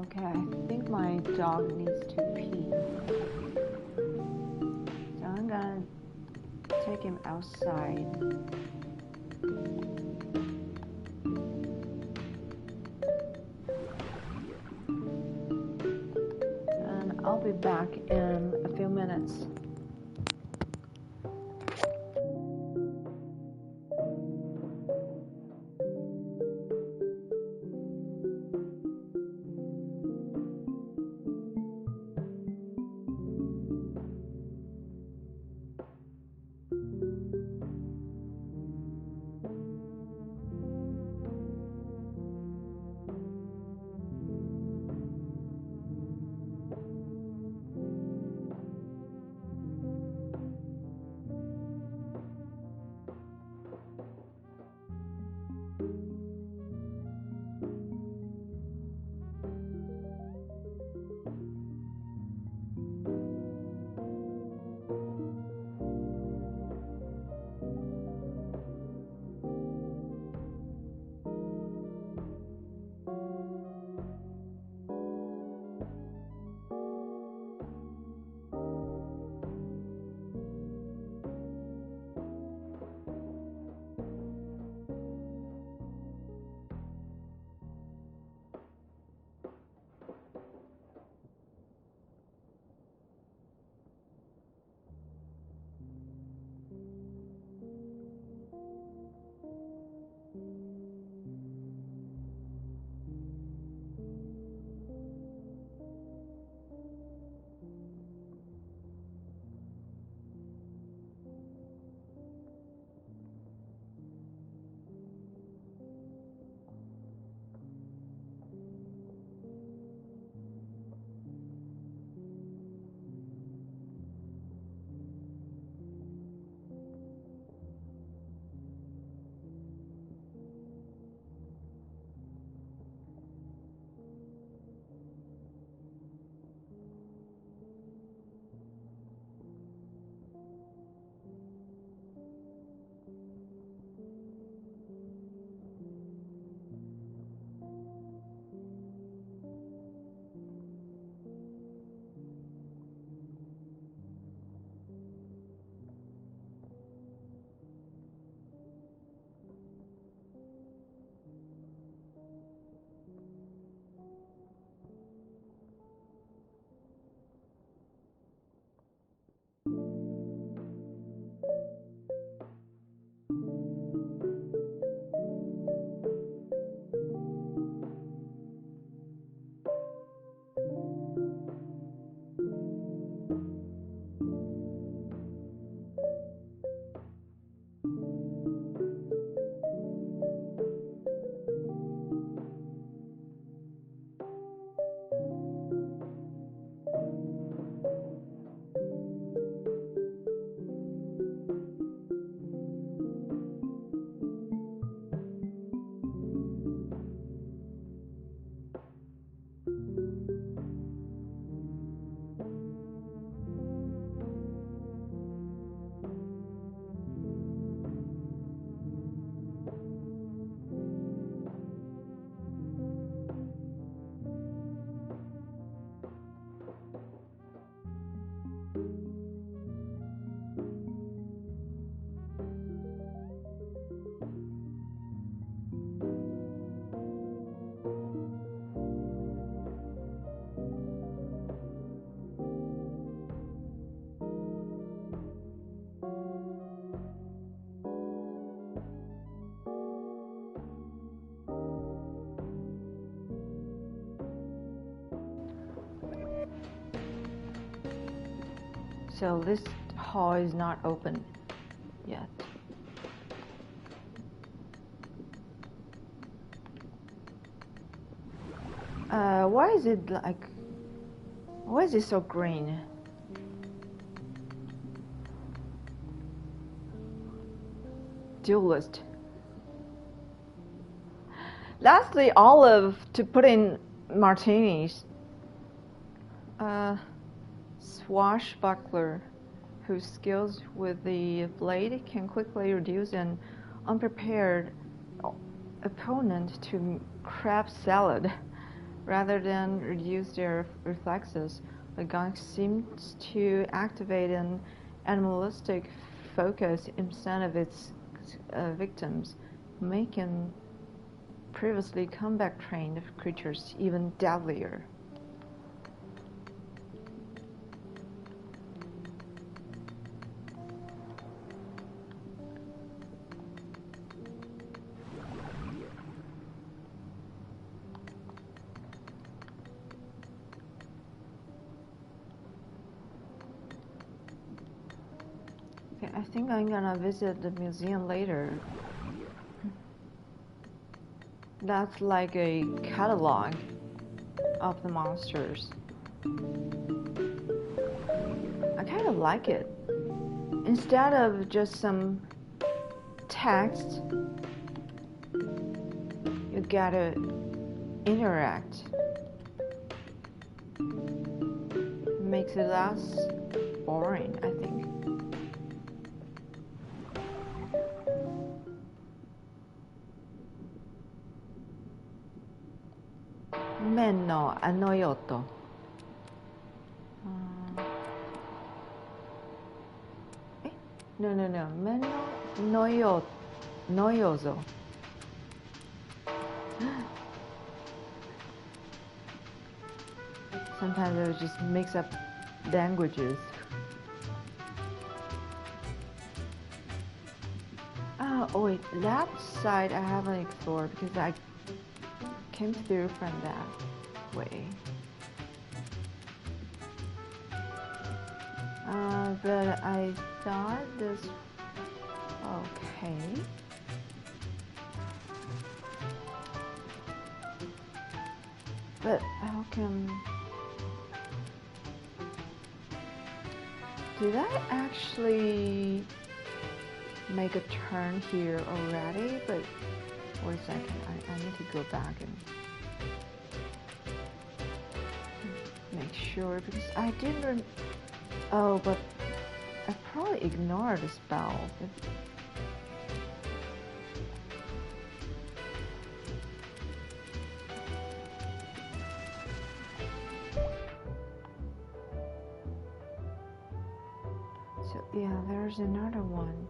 Okay, I think my dog needs to pee. So I'm gonna take him outside. And I'll be back in a few minutes. So this hall is not open yet. Why is it like... Why is it so green? Duelist. Lastly, olive to put in martinis. Swashbuckler, whose skills with the blade can quickly reduce an unprepared opponent to crab salad. Rather than reduce their reflexes, the gun seems to activate an animalistic focus instead of its victims, making previously combat-trained creatures even deadlier. I think I'm gonna visit the museum later. That's like a catalog of the monsters. I kind of like it. Instead of just some text, you gotta interact. Makes it less boring, I think. Meno annoiato. No. Meno noioso. Sometimes I would just mix up languages. Oh wait, that side I haven't explored because I came through from that way. But I thought this... Okay. But how come... Did I actually make a turn here already? But wait a second, I need to go back and make sure because I didn't... Oh, but I probably ignored the spell. So yeah, there's another one.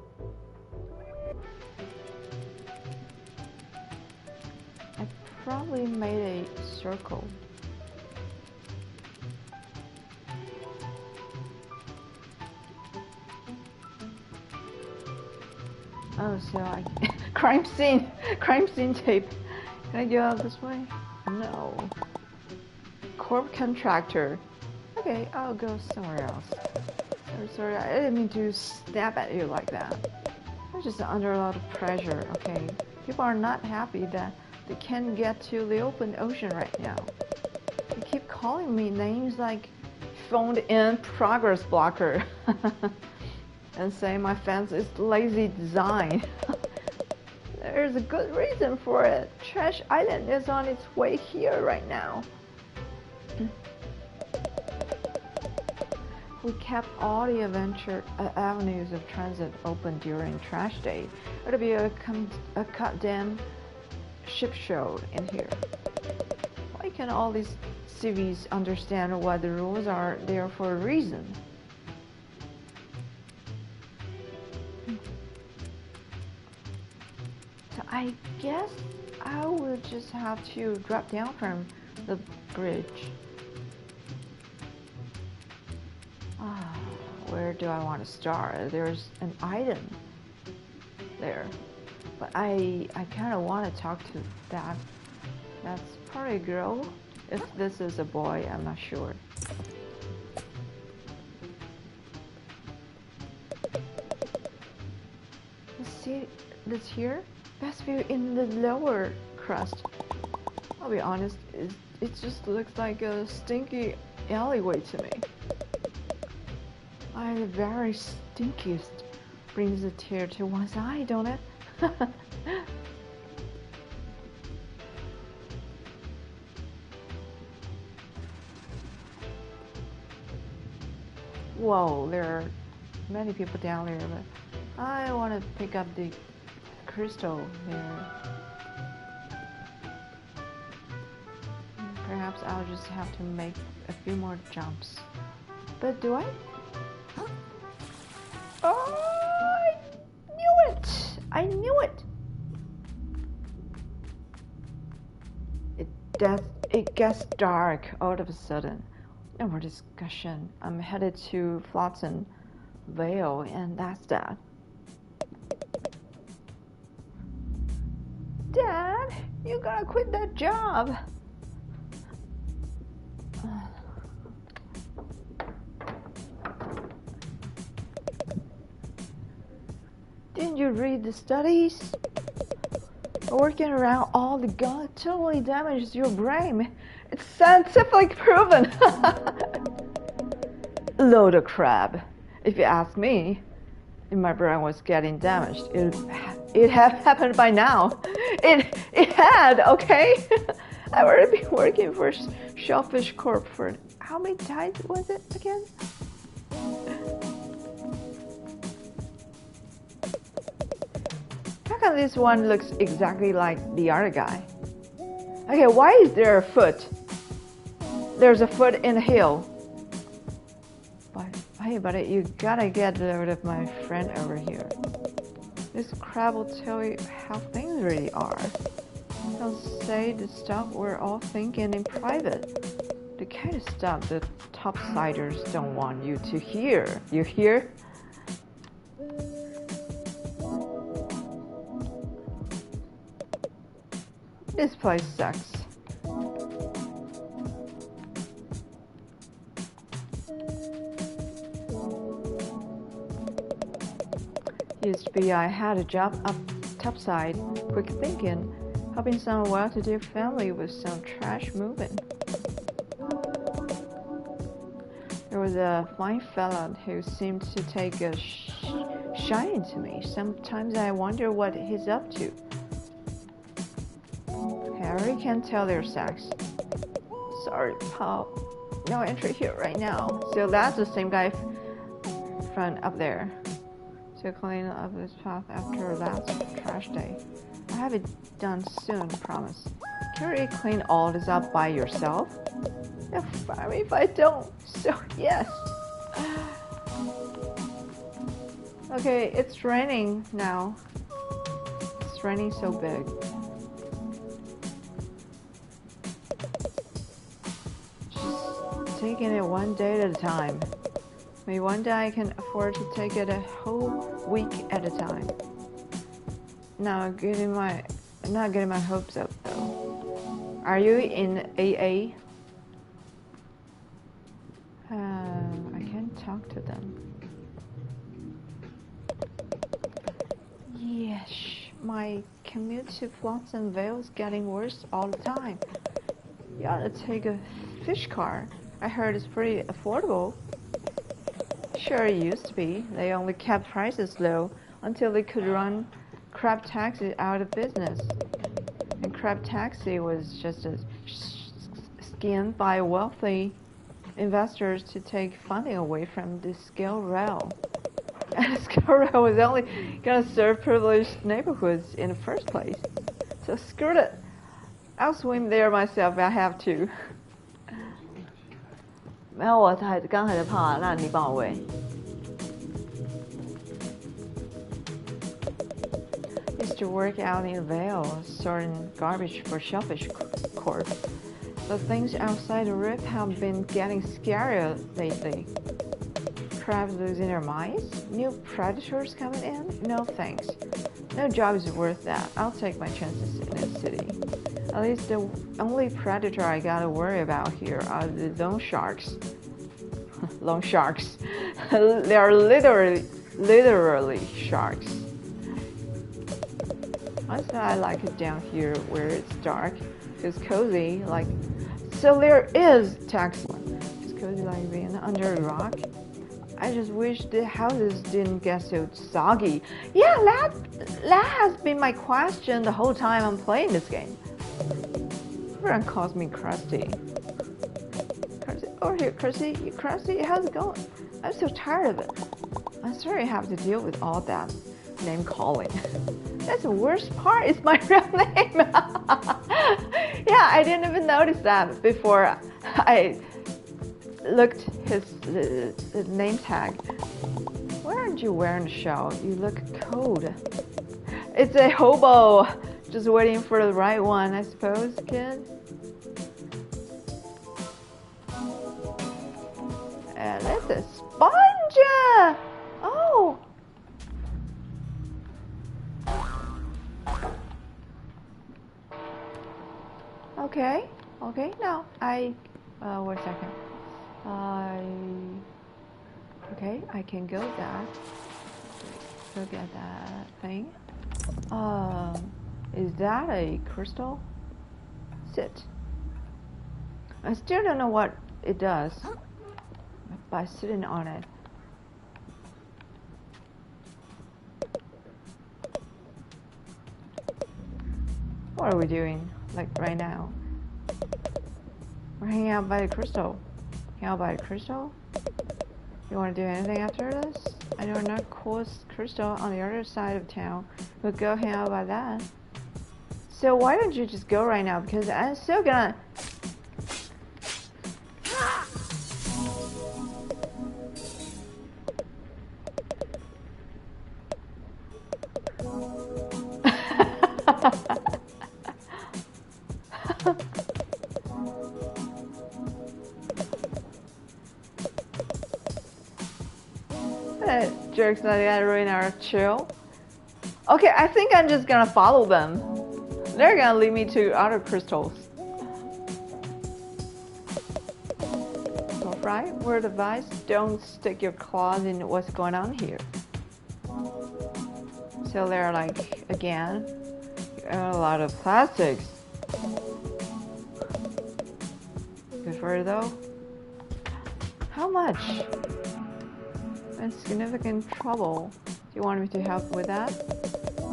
I probably made a circle. Oh, so I... crime scene tape. Can I go out this way? No. Corp contractor. Okay, I'll go somewhere else. Sorry, I didn't mean to snap at you like that. I'm just under a lot of pressure, okay? People are not happy that they can't get to the open ocean right now. They keep calling me names like phoned in progress blocker. And say my fence is lazy design. There's a good reason for it. Trash Island is on its way here right now. We kept all the adventure avenues of transit open during trash day. It'll be a goddamn ship show in here. Why can't all these civvies understand why the rules are there for a reason? So I guess I would just have to drop down from the bridge. Where do I want to start? There's an item there, but I kind of want to talk to that. That's probably a girl. If this is a boy, I'm not sure. this here? Best view in the lower crust. I'll be honest, it just looks like a stinky alleyway to me. The very stinkiest brings a tear to one's eye, don't it? Whoa, there are many people down there, but I want to pick up the crystal there. Perhaps I'll just have to make a few more jumps. But do I? Huh? Oh, I knew it! I knew it! It gets dark all of a sudden. No more discussion. I'm headed to Flotsam Vale, and that's that. Dad, you gotta quit that job. Didn't you read the studies? Working around all the God totally damages your brain. It's scientifically proven. Load of crap. If you ask me, if my brain was getting damaged, it had happened by now. It had, okay? I've already been working for Shellfish Corp for how many times was it again? How come this one looks exactly like the other guy? Okay, why is there a foot? There's a foot in the hill. But hey, buddy, you gotta get rid of my friend over here. This crab will tell you how things really are. Don't say the stuff we're all thinking in private. The kind of stuff the topsiders don't want you to hear. You hear? This place sucks. Used to be I had a job up topside, quick thinking, helping some well-to-do family with some trash moving. There was a fine fella who seemed to take a shine to me. Sometimes I wonder what he's up to. I already can't tell their sex. Sorry, pal. No entry here right now. So that's the same guy from up there. To clean up this path after last trash day. I'll have it done soon, promise. Can you really clean all this up by yourself? Yeah, fire me if I don't. So yes. Okay, it's raining now. It's raining so big. Taking it one day at a time. Maybe one day I can afford to take it a whole week at a time. Not getting my hopes up though. Are you in AA? I can't talk to them. Yes, my commute to Flotsam Vale is getting worse all the time. You ought to take a fish car. I heard it's pretty affordable. Sure, it used to be. They only kept prices low until they could run Crab Taxi out of business. And Crab Taxi was just a scheme by wealthy investors to take funding away from the scale rail. And the scale rail was only going to serve privileged neighborhoods in the first place. So screw it. I'll swim there myself if I have to. 没有，我刚才在怕，那你帮我喂。Used to work out in Vale, sorting garbage for Shellfish Corp. But things outside the reef have been getting scarier lately. Crabs losing their minds? New predators coming in? No thanks. No job is worth that. I'll take my chances in the city. At least the only predator I gotta worry about here are the loan sharks. Loan sharks. They are literally sharks. Honestly, I like it down here where it's dark. It's cozy, like, so there is text. It's cozy like being under a rock. I just wish the houses didn't get so soggy. Yeah, that has been my question the whole time I'm playing this game. Everyone calls me Krusty. Krusty, over here, Krusty. Krusty, how's it going? I'm so tired of it. I'm sorry I have to deal with all that name calling. That's the worst part. It's my real name. Yeah, I didn't even notice that before I looked his name tag. Why aren't you wearing a shell? You look cold. It's a hobo, just waiting for the right one, I suppose, kid. And it's a sponge. Oh. Okay. Okay. Now wait a second. Okay, I can go that. Go get that thing. Is that a crystal? Sit. I still don't know what it does by sitting on it. What are we doing, like right now? We're hanging out by the crystal. Hang out by the crystal? You want to do anything after this? I know another coolest crystal on the other side of town. We'll go hang out by that. So why don't you just go right now? Because I'm still gonna... Jerks that gotta ruin our chill. Okay, I think I'm just gonna follow them. They're gonna lead me to other crystals. Alright, word of advice, don't stick your claws in what's going on here. So they're like, again, a lot of plastics. Good for it though. How much? In significant trouble. Do you want me to help with that?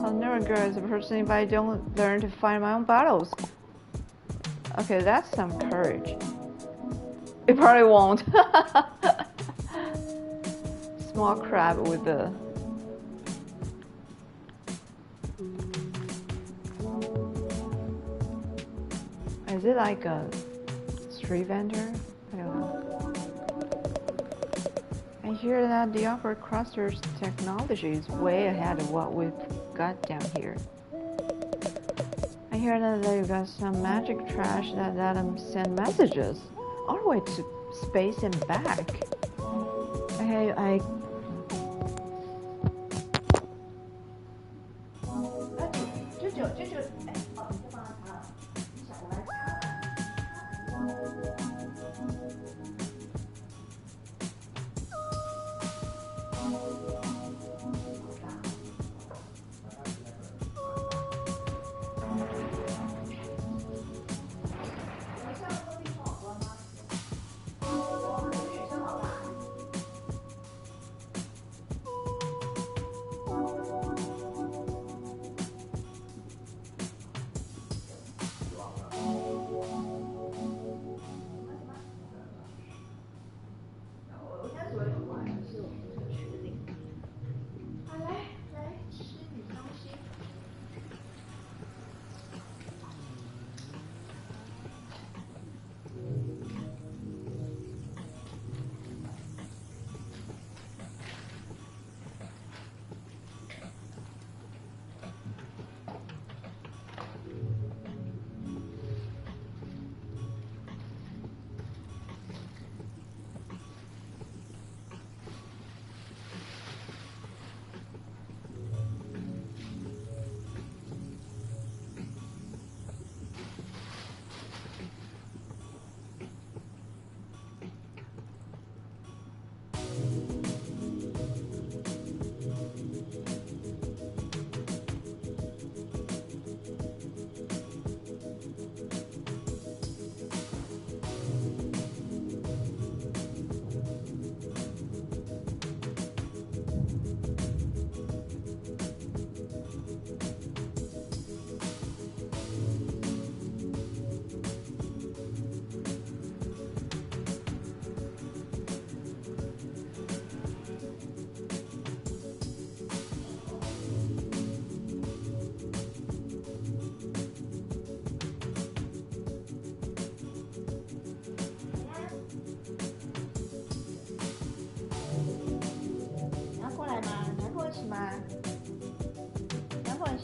I'll never grow as a person if I don't learn to find my own battles. Okay, that's some courage. It probably won't. Small crab with the... Is it like a street vendor? I don't know. I hear that the upper cluster's technology is way ahead of what we've got down here. I hear that they've got some magic trash that let them send messages all the way to space and back. I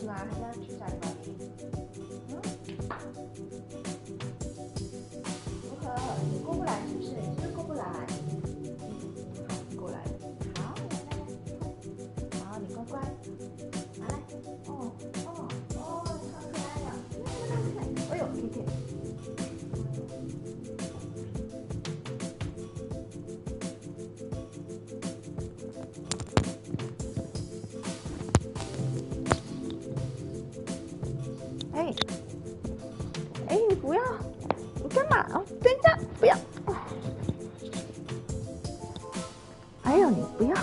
吗？还是要去找你保定？如何？你过不来是不是？你是不是过不来？好，过来了。好，来，好，你乖乖。来，哦，超可爱呀！哎呦，弟弟。哎，你不要，你干嘛？哦，等一下，不要。哎呦，你不要，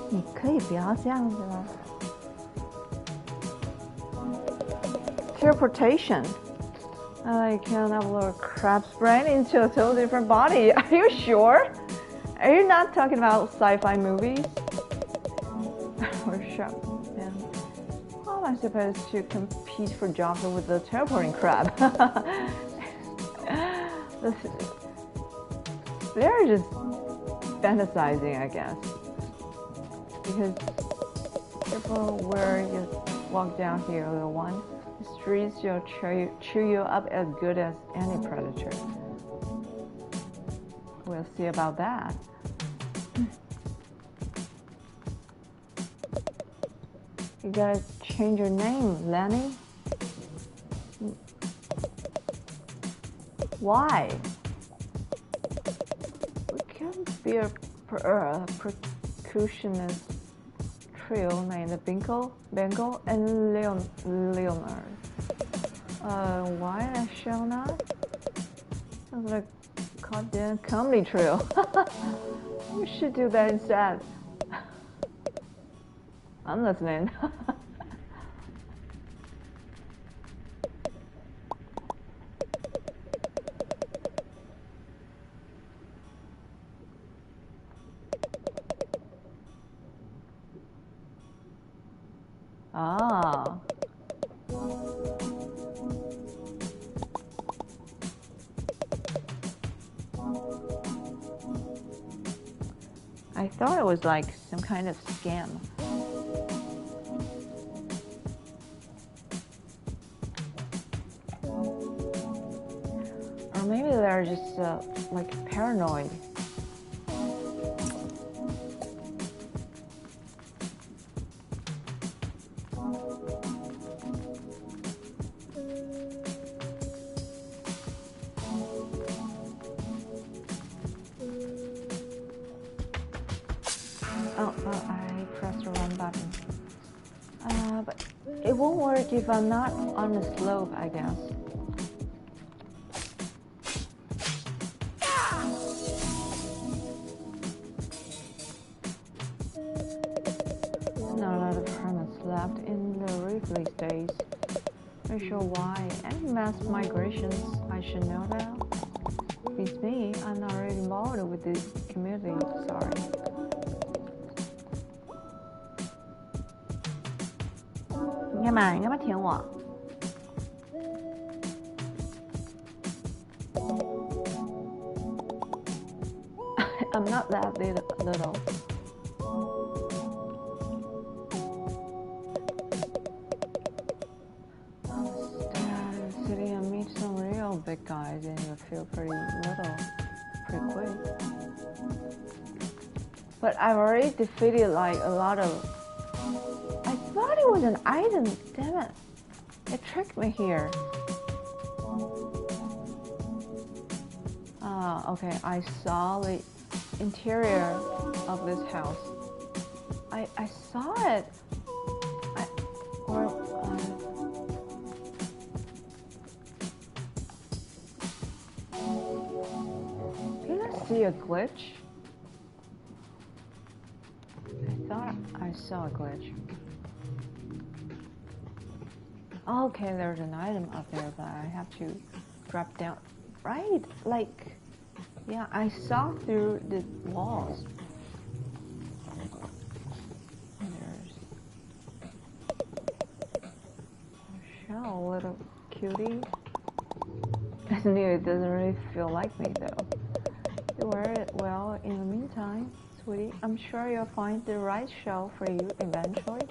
你可以不要这样子吗 ？Teleportation. I can upload crab's brain into a totally different body. Are you sure? Are you not talking about sci-fi movies? Or sure. Yeah. How am I supposed to compete for jobs with the teleporting crab? They're just fantasizing, I guess. Because people where you walk down here, little one, the streets will chew you up as good as any predator. We'll see about that. You gotta change your name, Lenny. Why? We can't be a percussionist trio named Bengal and Leonard. Why I shall not? Sounds like a goddamn comedy trio. We should do that instead. I'm listening. Ah. I thought it was like some kind of scam. Or maybe they're just like paranoid. Oh, I pressed the wrong button. But it won't work if I'm not on the slope, I guess. Not a lot of hermits left in the Ripley days. Not sure why. Any mass migrations, I should know that. It's me, I'm not really involved with this community, sorry. You干嘛？你干嘛舔我？ I'm not that little. Sitting and meet some real big guys and you feel pretty little, pretty quick. But I've already defeated like a lot of... I thought it was an item, damn it. It tricked me here. Okay, I saw the interior of this house. I saw it. Did I see a glitch? I thought I saw a glitch. Okay, there's an item up there, but I have to drop down. Right, like, yeah, I saw through the walls. There's a shell, little cutie. I knew it doesn't really feel like me though. You wear it well in the meantime, sweetie. I'm sure you'll find the right shell for you eventually.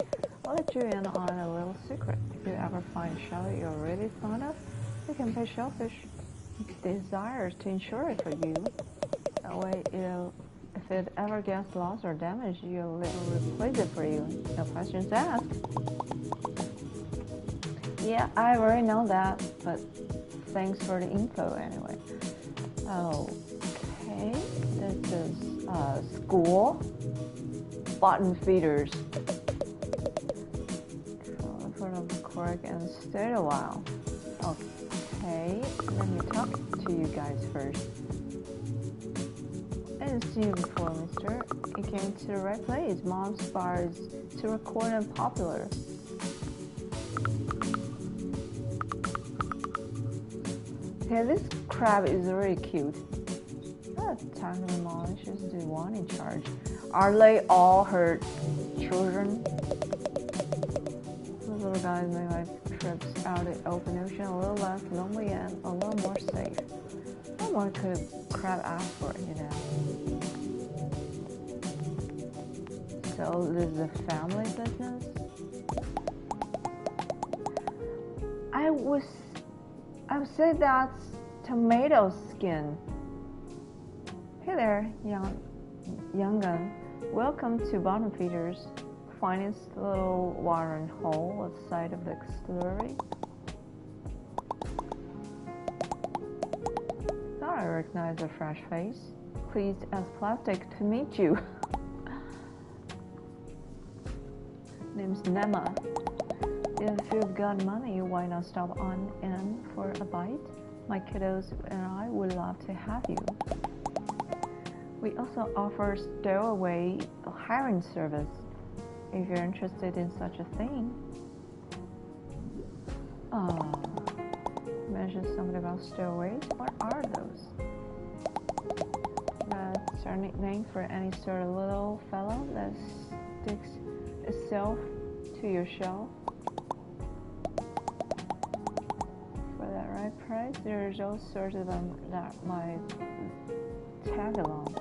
I'll let you in on a little secret. If you ever find a shell you're really fond of, you can pay Shellfish Desires to insure it for you. That way, if it ever gets lost or damaged, you'll replace it for you. No questions asked. Yeah, I already know that, but thanks for the info anyway. Okay, this is school. Bottom feeders. For the correct and stay a while. Okay, let me talk to you guys first. I didn't see you before, mister. You came to the right place. Mom's bar is too record and popular. Okay, this crab is really cute. Technically, Mom, she's the one in charge. Are they all her children? The little guys make my trips out in the open ocean a little less lonely and a little more safe. What more could a crab ask for, you know? So this is a family business? I would say that's tomato skin. Hey there, young gun. Welcome to Bottom Feeders, finest little watering hole at the side of the distillery. Thought I recognized a fresh face. Pleased as plastic to meet you. Name's Nema. If you've got money, why not stop on in for a bite? My kiddos and I would love to have you. We also offer stowaway hiring service if you're interested in such a thing. Mentioned something about stowaways. What are those? That's our nickname for any sort of little fellow that sticks itself to your shell. For that right price, there's all sorts of them that might tag along.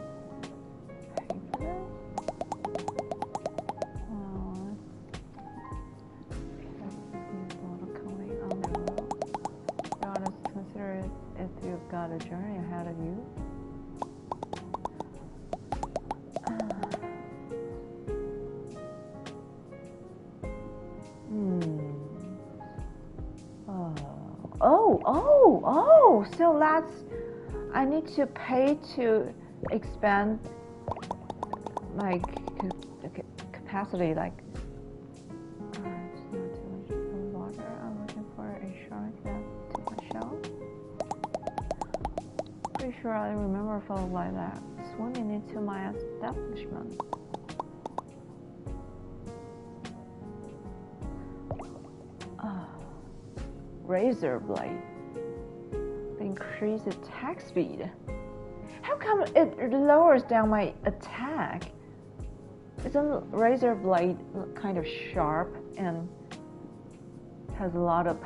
Got a journey ahead of you. So that's, I need to pay to expand my capacity, like it's not too much water. I'm looking for a shark that took my shell. Pretty sure I remember a fellow like that swimming into my establishment. Razor blade. Increase attack speed. How come it lowers down my attack? Isn't razor blade kind of sharp and has a lot of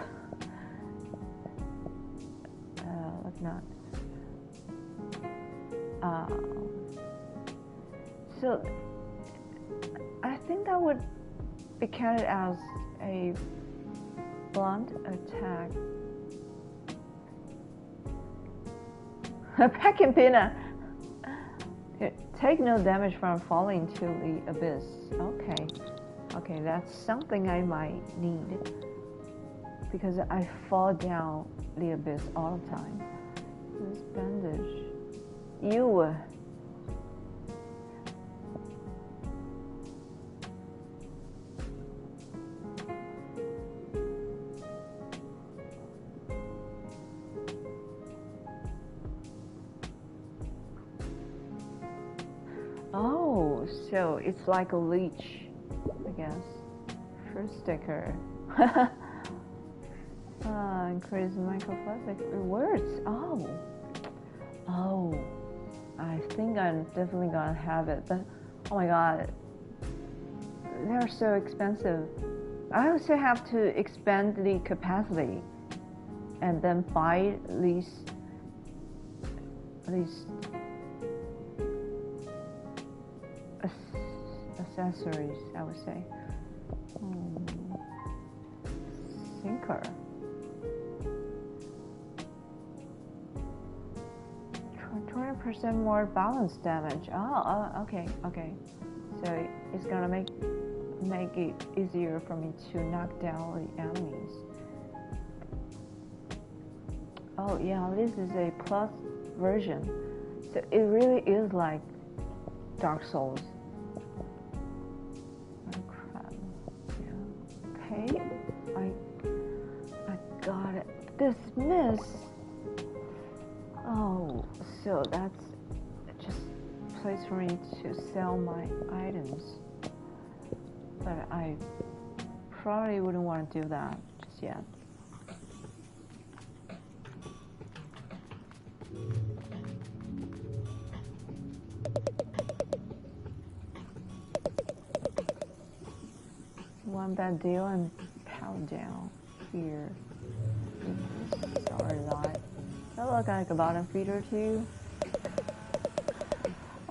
so I think that would be counted as a blunt attack. Pecking Pina. Take no damage from falling to the abyss. Okay, that's something I might need because I fall down the abyss all the time. This bandage. You. Oh, so it's like a leech, I guess. Fruit sticker. Increase microplastic rewards. Oh, I think I'm definitely gonna have it, but oh my god, they're so expensive. I also have to expand the capacity and then buy these accessories, I would say. Sinker. 20% more balance damage. Okay. So it's gonna make it easier for me to knock down the enemies. Oh yeah, this is a plus version. So it really is like Dark Souls. Oh crap. Yeah. Okay. I got it. Dismiss. Oh, so that's just a place for me to sell my items. But I probably wouldn't want to do that just yet. One bad deal and pound down here. Sorry, lot. That look like a bottom feeder too.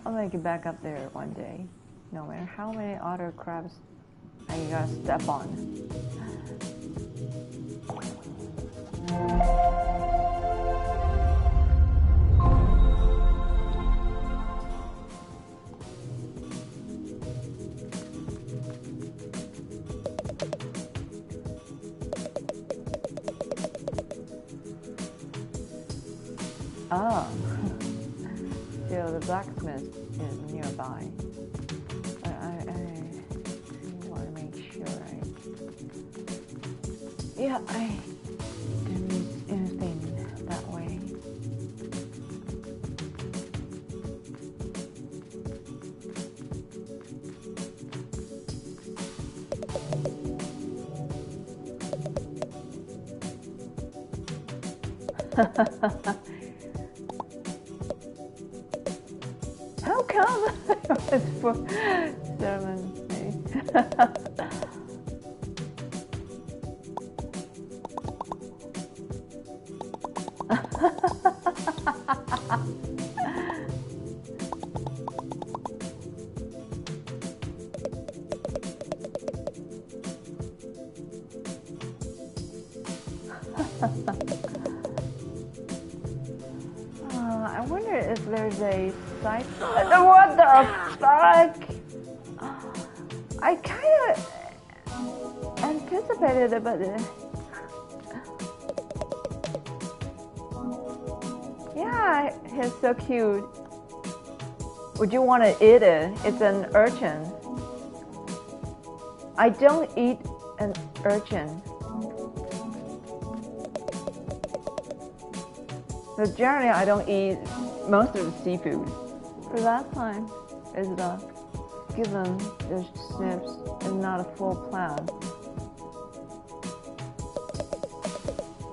I'll make it back up there one day, no matter how many otter crabs I gotta step on. Oh, so the blacksmith is nearby. I want to make sure I didn't miss anything that way. How come? It's for ceremony. I wonder if there's a side. What the fuck? I kind of anticipated it, but yeah, he's so cute. Would you want to eat it? It's an urchin. I don't eat an urchin. But generally, I don't eat most of the seafood. The last time is given the snips is not a full plan.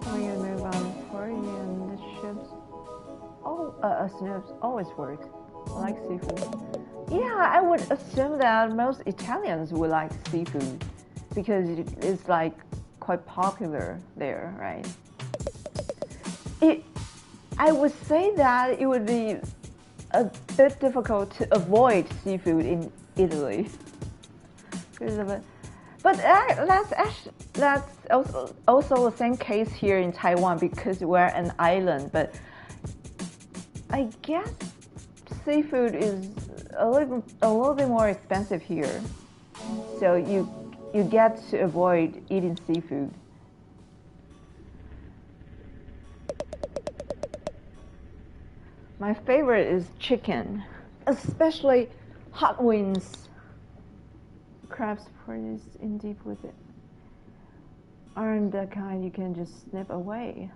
When you move on the party and the ships, snips always works. I like seafood. Yeah, I would assume that most Italians would like seafood because it's like quite popular there, right? I would say that it would be a bit difficult to avoid seafood in Italy. But that's also the same case here in Taiwan because we're an island. But I guess seafood is a little bit more expensive here, so you get to avoid eating seafood. My favorite is chicken, especially hot wings. Crab support is in deep with it. Aren't the kind you can just snip away.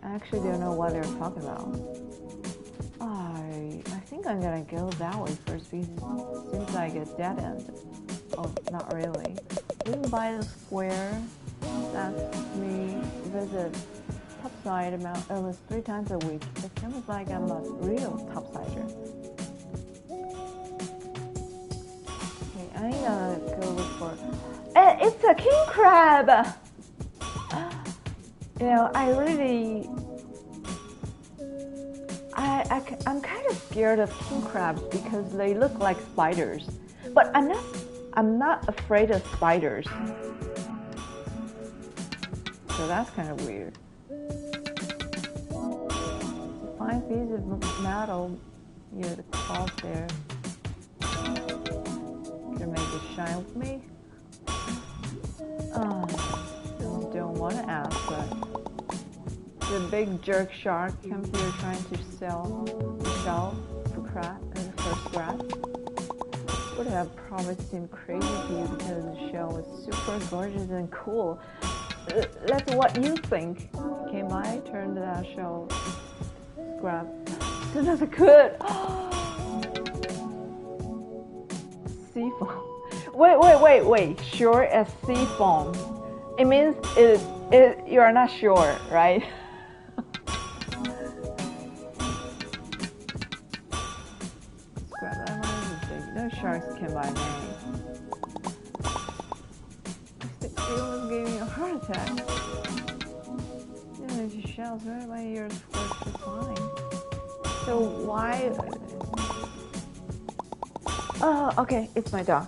I actually don't know what they're talking about. I think I'm gonna go that way first because it seems like a dead end. Oh, not really. Living by the square lets me visit topside about almost 3 times a week. It seems like I'm a real topsider. Okay, I'm gonna go look for. It's a king crab. You know, I'm kind of scared of king crabs because they look like spiders. But I'm not afraid of spiders. So that's kind of weird. Fine piece of metal. You're the cloth there. Can make it shine with me? Don't want to ask, but the big jerk shark comes here trying to sell the shell for scrap. Would have probably seemed crazy to you because the shell was super gorgeous and cool. That's what you think. Okay, my turn to that shell scrap. So that's good. Sea foam. Wait. Sure as sea foam. It means you are not sure, right? Scrap that one. No sharks can buy me. It almost gave me a heart attack. These shells, right? My ears work just fine. So why? Oh, okay, it's my dog.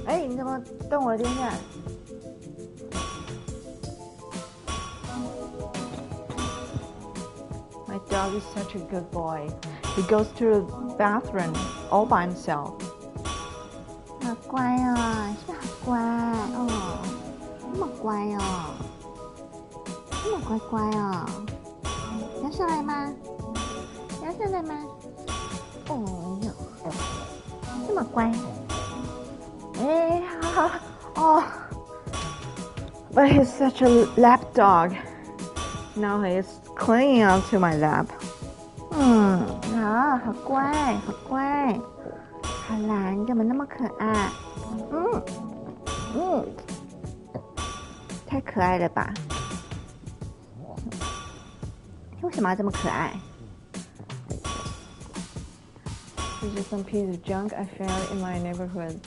哎，你怎么动我的电线？My dog is such a good boy. He goes to the bathroom all by himself. 好乖哦，是好乖哦，那么乖哦，那么乖乖哦。要上来吗？要上来吗？哦哟，这么乖。哎，哦。But he's such a lap dog. Now he is clinging onto my lap. 好乖，好乖。好啦，你怎么那么可爱？太可爱了吧？为什么要这么可爱？ This is some piece of junk I found in my neighborhood.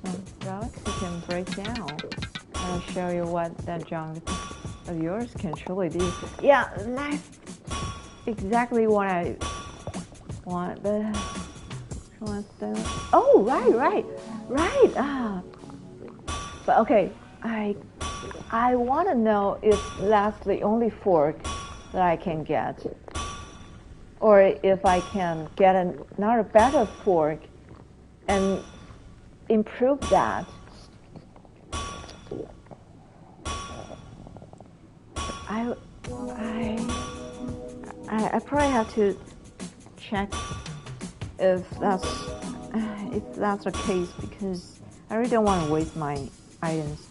Some relics you can break down. I'll show you what that junk of yours can truly do. Yeah, that's exactly what I want, but Oh, right. Ah, but okay. I want to know if that's the only fork that I can get, or if I can get another better fork and improve that. I probably have to check if that's the case, because I really don't want to waste my items.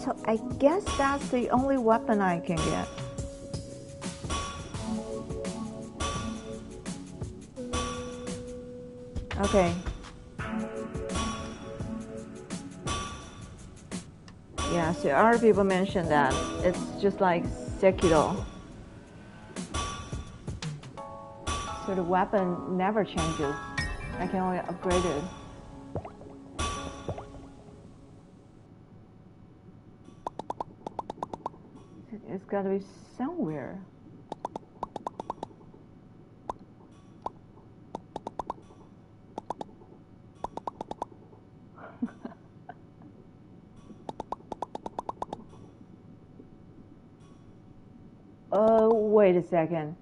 So I guess that's the only weapon I can get. Okay. Yeah, so other people mentioned that it's just like Sekiro. So the weapon never changes. I can only upgrade it. It's got to be somewhere. Wait a second.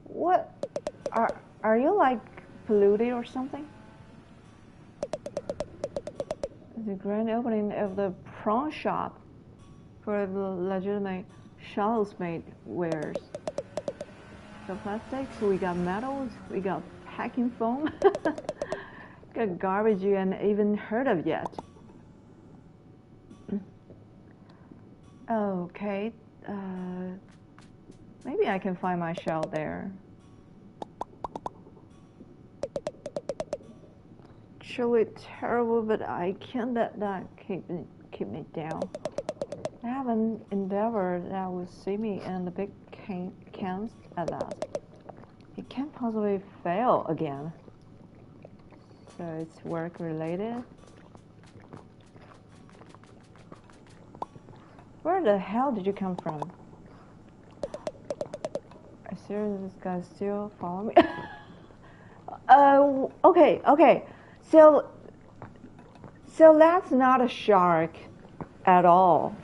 What? Are you like polluted or something? The grand opening of the prawn shop for the legitimate shallows made wares. So plastics, we got metals, we got packing foam, got garbage you hadn't even heard of yet. Okay, maybe I can find my shell there. Truly terrible, but I can't let that keep me down. I have an endeavor that will see me in the big cans at last. It can't possibly fail again. So it's work related. Where the hell did you come from? I seriously, this guy still follow me? Okay. So that's not a shark at all.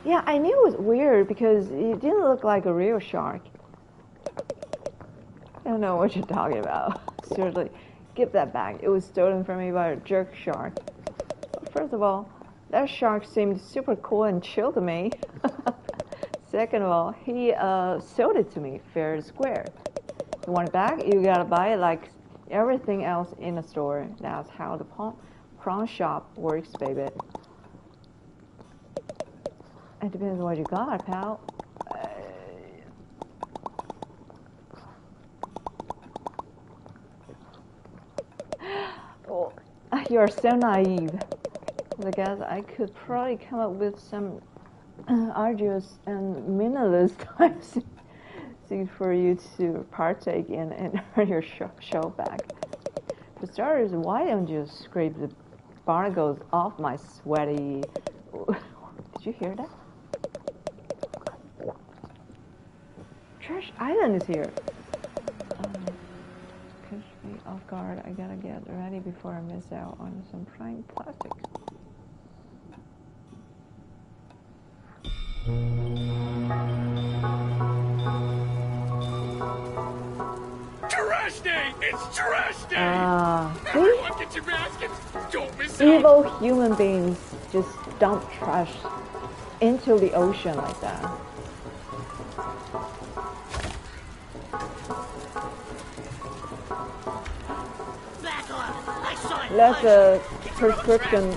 Yeah, I knew it was weird because it didn't look like a real shark. I don't know what you're talking about. Seriously, give that back. It was stolen from me by a jerk shark. First of all, that shark seemed super cool and chill to me. Second of all, he sold it to me fair and square. You want it back? You gotta buy it like everything else in the store. That's how the prawn shop works, baby. It depends on what you got, pal. Oh, you're so naive. I guess I could probably come up with some arduous and meaningless times for you to partake in and earn your show back. For starters, why don't you scrape the barnacles off my sweaty... Did you hear that? Trash Island is here. Catch me off guard. I gotta get ready before I miss out on some prime plastic. Trash day! It's trash day! See? Everyone get your baskets! Don't miss out! Evil human beings just dump trash into the ocean like that. Back off! I saw it! That's a prescription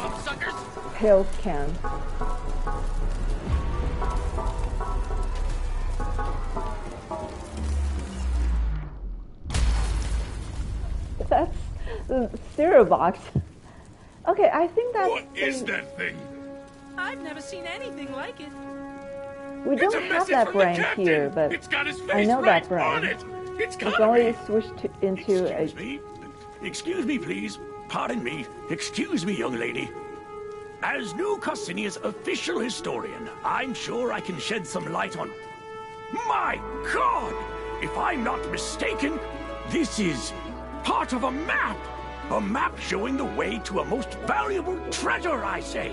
pill can. That's the cereal box. Okay, I think that's... What is that thing? I've never seen anything like it. We It's don't a have message that from the brand captain. here, but It's got his face I know right that brand. on it. It's It's gotta only be. switched into a... Excuse me. Excuse me, please. Pardon me. Excuse me, young lady. As New Cassinia's official historian, I'm sure I can shed some light on... My God! If I'm not mistaken, this is part of a map! A map showing the way to a most valuable treasure, I say.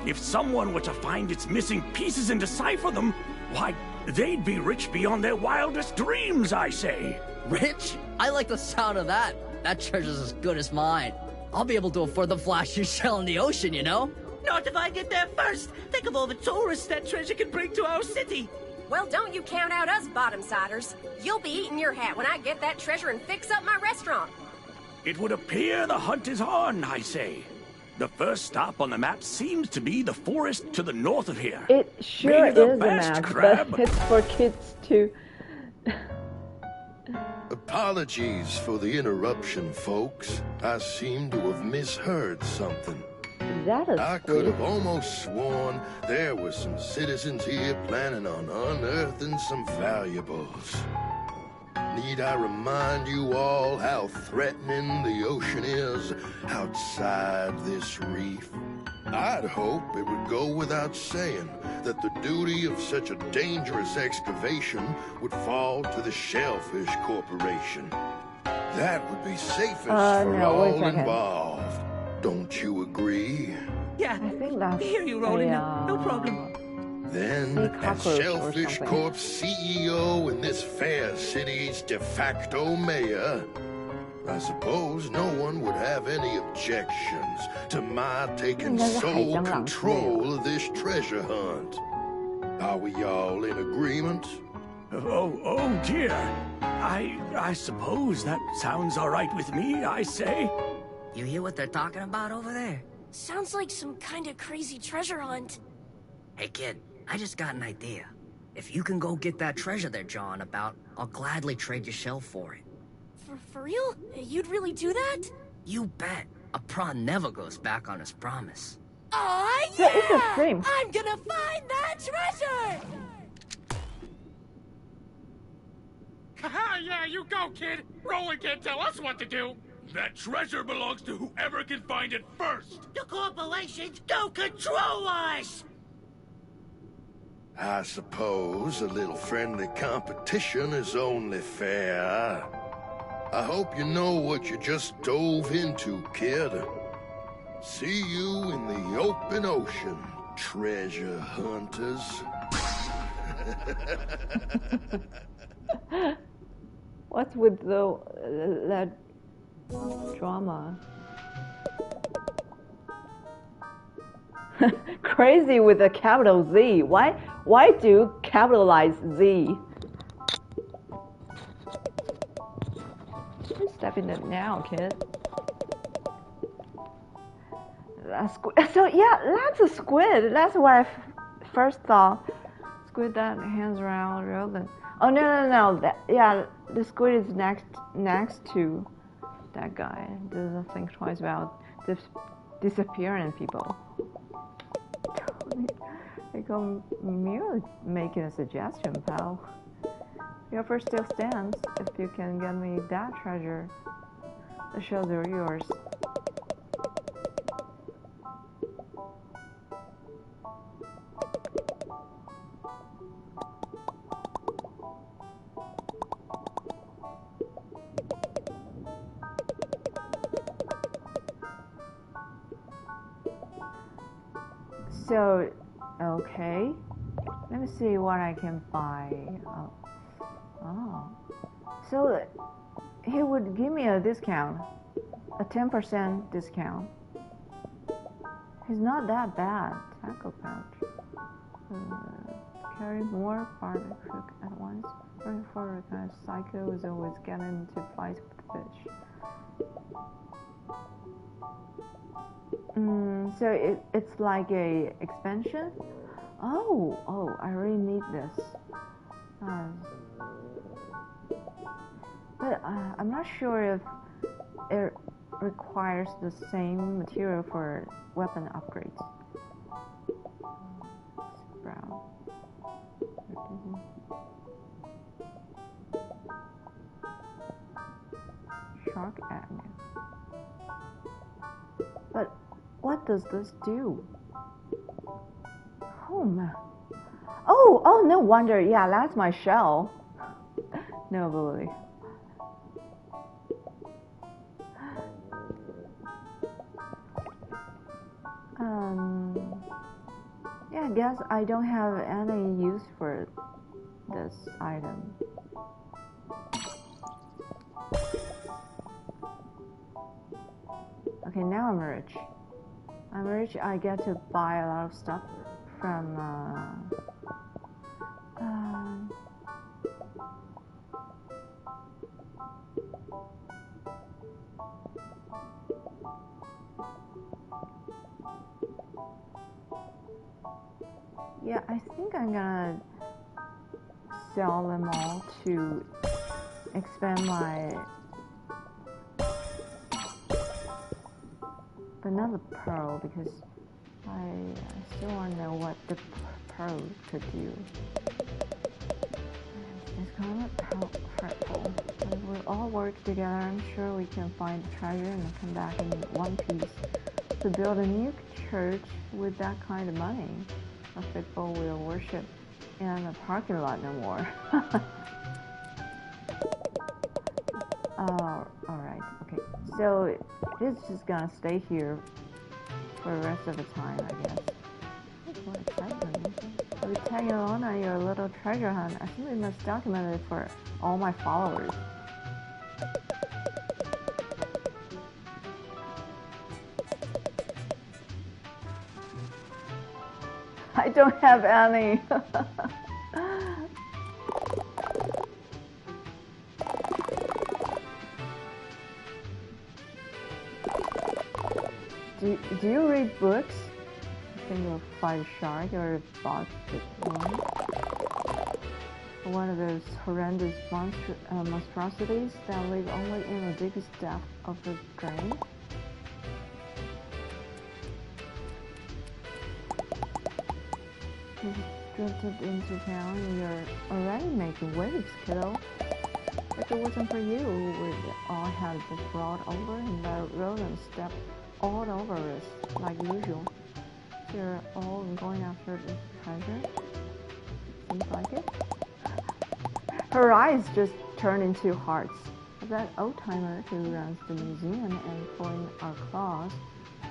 If someone were to find its missing pieces and decipher them, why, they'd be rich beyond their wildest dreams, I say. Rich? I like the sound of that. That treasure's as good as mine. I'll be able to afford the flashiest shell in the ocean, you know? Not if I get there first! Think of all the tourists that treasure can bring to our city! Well, don't you count out us bottom-siders. You'll be eating your hat when I get that treasure and fix up my restaurant. It would appear the hunt is on, I say. The first stop on the map seems to be the forest to the north of here. It sure Maybe the is a best map, crab. but it's for kids too. Apologies for the interruption, folks. I seem to have misheard something. Is that a I could squid? have almost sworn there were some citizens here planning on unearthing some valuables. Need I remind you all how threatening the ocean is outside this reef? I'd hope it would go without saying that the duty of such a dangerous excavation would fall to the Shellfish Corporation. That would be safest for no, wait a all second. involved. Don't you agree? Yeah, I think that's I hear you, Roland. a, No problem. Then, Sea as cockroach or Shellfish something. Corp's CEO and this fair city's de facto mayor, I suppose no one would have any objections to my taking 应该是海 sole 蟑螂之类的吧。 control of this treasure hunt. Are we all in agreement? Oh dear. I suppose that sounds all right with me, I say. You hear what they're talking about over there? Sounds like some kind of crazy treasure hunt. Hey, kid, I just got an idea. If you can go get that treasure they're jawing about, I'll gladly trade your shell for it. For real? You'd really do that? You bet. A prawn never goes back on his promise. Aw, So it's a stream. I'm gonna find that treasure! Haha, yeah, you go, kid. Roland can't tell us what to do. That treasure belongs to whoever can find it first. The corporations don't control us! I suppose a little friendly competition is only fair. I hope you know what you just dove into, kid. See you in the open ocean, treasure hunters. What's with the that drama? Crazy with a capital Z. Why do capitalize Z? Step in it now, kid. So yeah, that's a squid. That's what I first thought. Squid that hangs around Roland. Oh no! Yeah, the squid is next to that guy. Doesn't think twice about disappearing people. They go merely making a suggestion, pal. Your offer still stands. If you can get me that treasure, the shells are yours. So, okay. Let me see what I can buy. Oh. So, he would give me a discount. A 10% discount. He's not that bad. Tackle pouch. Carry more barley cook at once. Very for a kind of psycho is always getting into fights with fish. So it's like a expansion. Oh, I really need this. But I'm not sure if it requires the same material for weapon upgrades. Brown. Shark Avenue. But what does this do? Home. Oh, no wonder. Yeah, that's my shell. No ability. Yeah, I guess I don't have any use for this item. Okay, now I'm rich. I'm rich, I get to buy a lot of stuff from, yeah, I think I'm gonna sell them all to expand my, but not the pearl, because I still want to know what the pearl could do. It's kind of hurtful. If we all work together, I'm sure we can find the treasure and come back in one piece. To build a new church with that kind of money, the people will worship in the parking lot no more. Alright, okay. So it's just gonna stay here for the rest of the time, I guess. What excitement. I'll be tagging along on your little treasure hunt. I think we must document it for all my followers. I don't have any. Do you read books? I think you'll fight a shark or a botched one. One of those horrendous monstrosities that live only in the deepest depth of the drain. You drifted into town and you're already making waves, kiddo. If it wasn't for you, we'd all have just brought over and the rodents stepped all over us, like usual. You're all going after this treasure? Seems like it. Her eyes just turned into hearts. That old-timer who runs the museum and pulling our claws,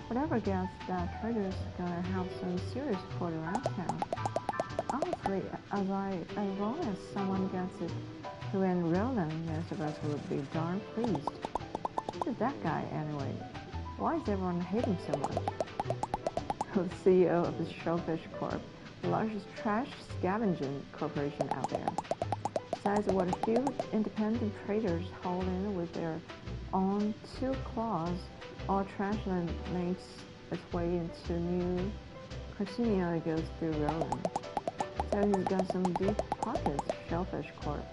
whatever gets that treasure's gonna have some serious support around town. Honestly, as long as someone gets it to enroll them, most of us would be darn pleased. Who's that guy, anyway? Why is everyone hating so much? The CEO of the Shellfish Corp, the largest trash scavenging corporation out there. Besides what a few independent traders haul in with their own two claws, all trash that makes its way into new casino that goes through Roland. So he's got some deep pockets. Shellfish Corp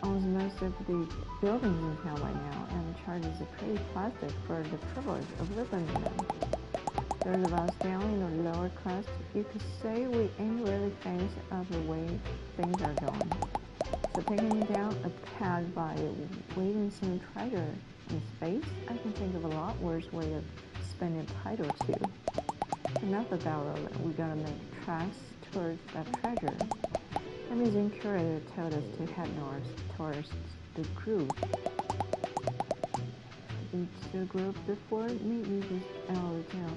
owns most of the buildings in town right now and charges a pretty plastic for the privilege of living in them. Those of us down in the lower class, you could say we ain't really famous of the way things are going. So taking down a peg by waving some treasure in space, I can think of a lot worse way of spending a tide or two. Enough about Roland. We gotta make tracks towards that treasure. The museum curator told us to head north towards the group. Into the group before meet me just hotel.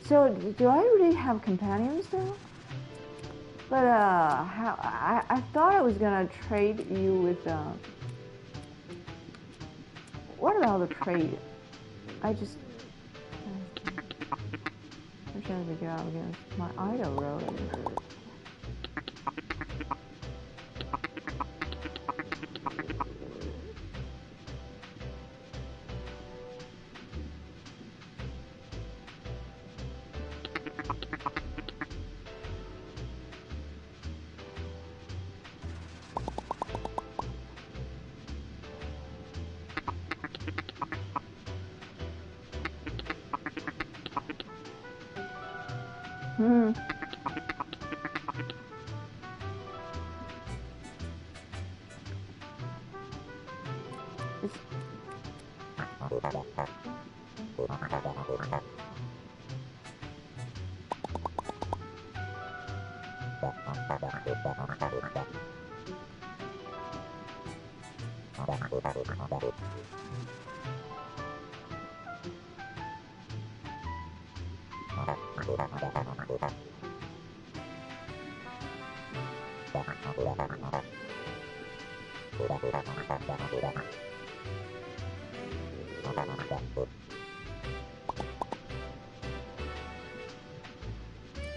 So do I really have companions now? But I thought I was gonna trade you with what about the trade? I just I'm trying to go out against my idol Roland.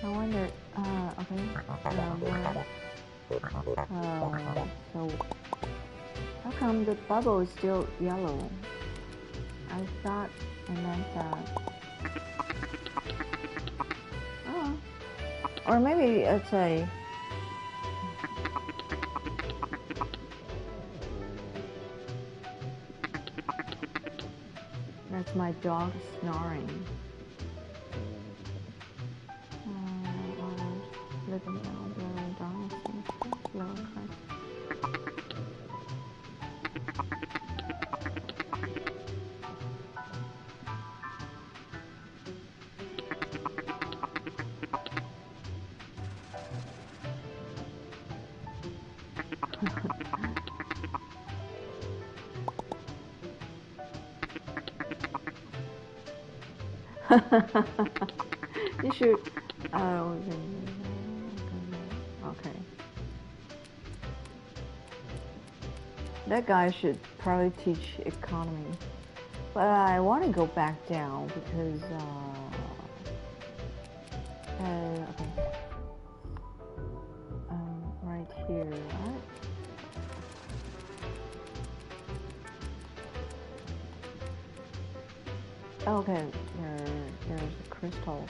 I wonder, okay, so how come the bubble is still yellow? I thought I meant that. Oh, or maybe it's a. That's my dog snoring. Living down the darkness, slow You should. Okay. That guy should probably teach economy, but I want to go back down because. Okay. Right here, right? Okay, there's a crystal.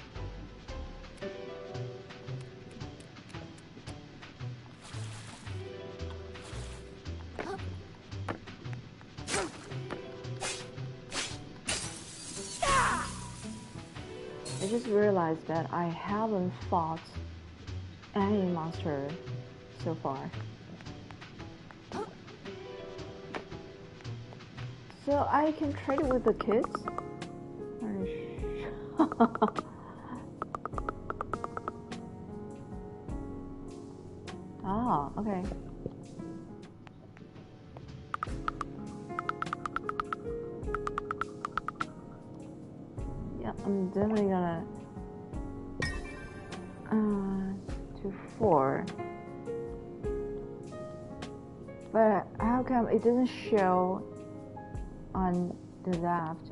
I just realized that I haven't fought any monster so far. So I can trade it with the kids? Ah, okay. Yeah, I'm definitely gonna to 4. But how come it doesn't show on the left?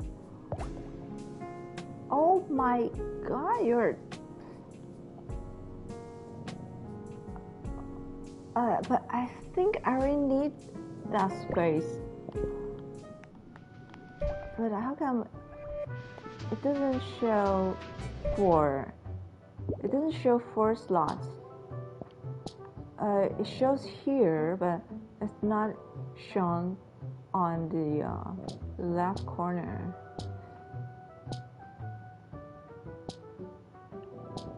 Oh my god, you're... but I think I really need that space. But how come it doesn't show 4? It doesn't show 4 slots. It shows here, but it's not shown on the left corner.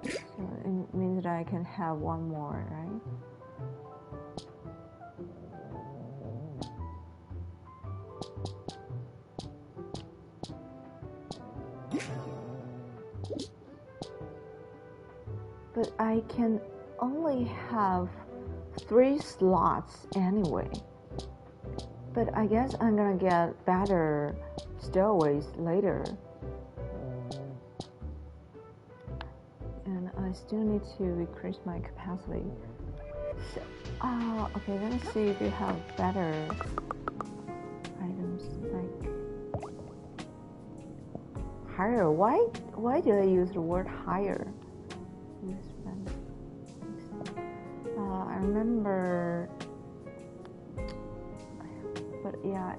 So it means that I can have one more, right? But I can only have 3 slots anyway. But I guess I'm gonna get better stairways later. And I still need to increase my capacity. So, okay, let me see if you have better items like higher. Why did I use the word higher? I remember, but yeah,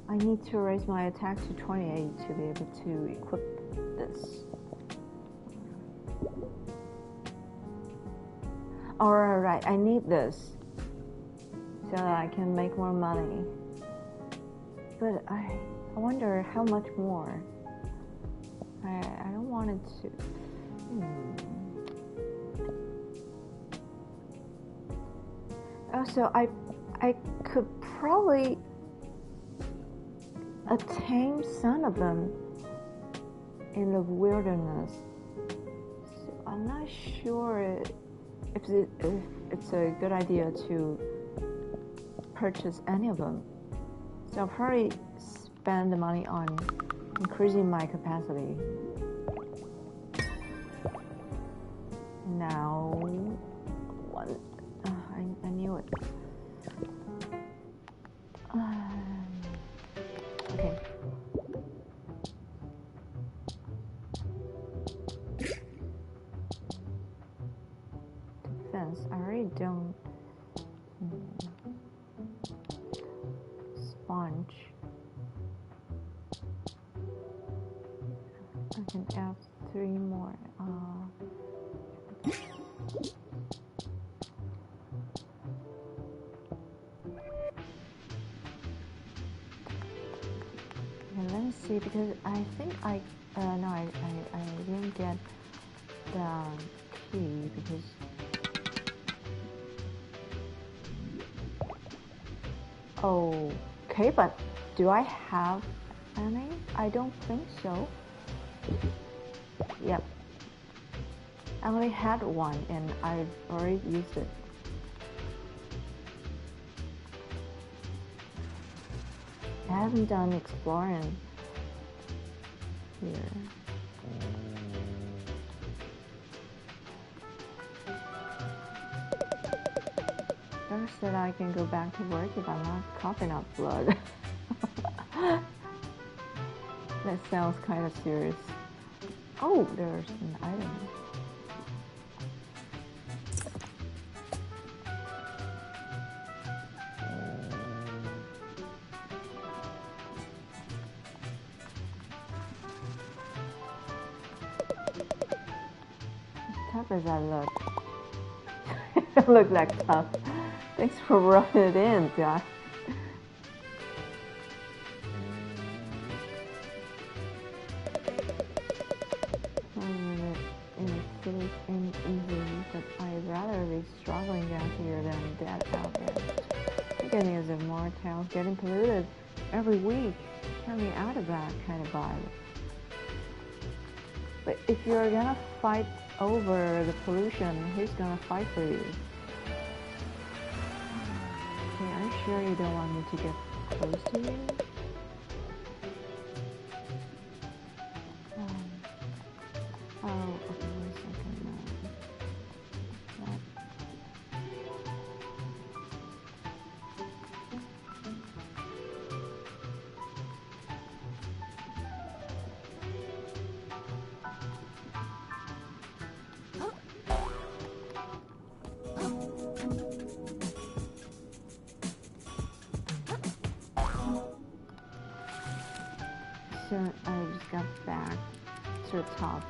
I need to raise my attack to 28 to be able to equip this. Alright, I need this so that I can make more money. But I wonder how much more. I don't want it to. Also, I could probably attain some of them in the wilderness. So I'm not sure if it's a good idea to purchase any of them So I'll probably spend the money on increasing my capacity. Now, one, I knew it. Okay. Defense, I already don't. Sponge. I can add 3 more. Okay, let me see, because I think I didn't get the key because okay, but do I have any? I don't think so. Yep. I only had one and I've already used it. I haven't done exploring here. First said I can go back to work if I'm not coughing up blood. That sounds kind of serious. Oh, there's an item. As tough as I look. I don't look that tough. Thanks for rubbing it in, Josh. But I'd rather be struggling down here than dead out there. Getting as a mortal, getting polluted every week. Count me out of that kind of vibe. But if you're gonna fight over the pollution, who's gonna fight for you? Okay, are you sure you don't want me to get close to you? Oh, okay, wait a second now. So I just got back to the top.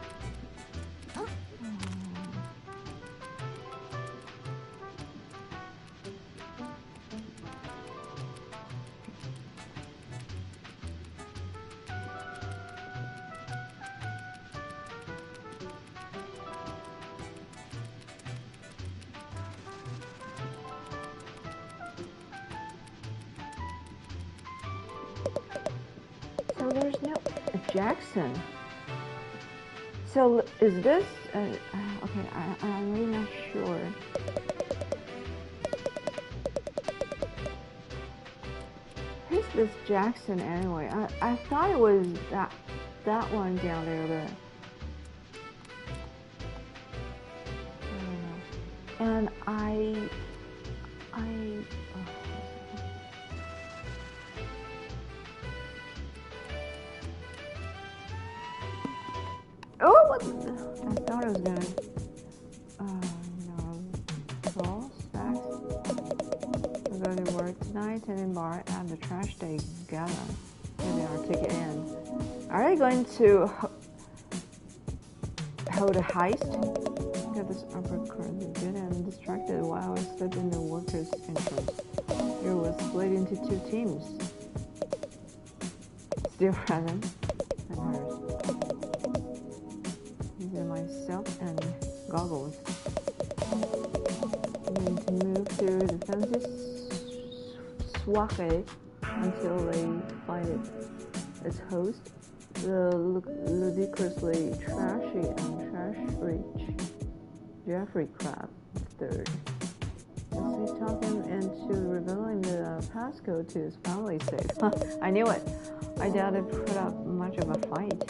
So there's no Jackson. So is this? Okay, I'm really not sure. Who's this Jackson anyway? I thought it was that one down there, but I don't know. And oh, what? I thought I was gonna. No. Call stacks. I'm going to work tonight and in bar at the Trash Day Gala. Getting our ticket in. Are they going to hold a heist? Got this uppercut good and distracted while I stood in the workers' entrance. It was split into 2 teams. Still present and hers. Myself and goggles. I'm going to move through the fancy soiree until they find it. Its host, the ludicrously trashy and trash-rich Jeffrey Crab III. The He talked him into revealing the passcode to his family safe. I knew it. I doubt it put up much of a fight.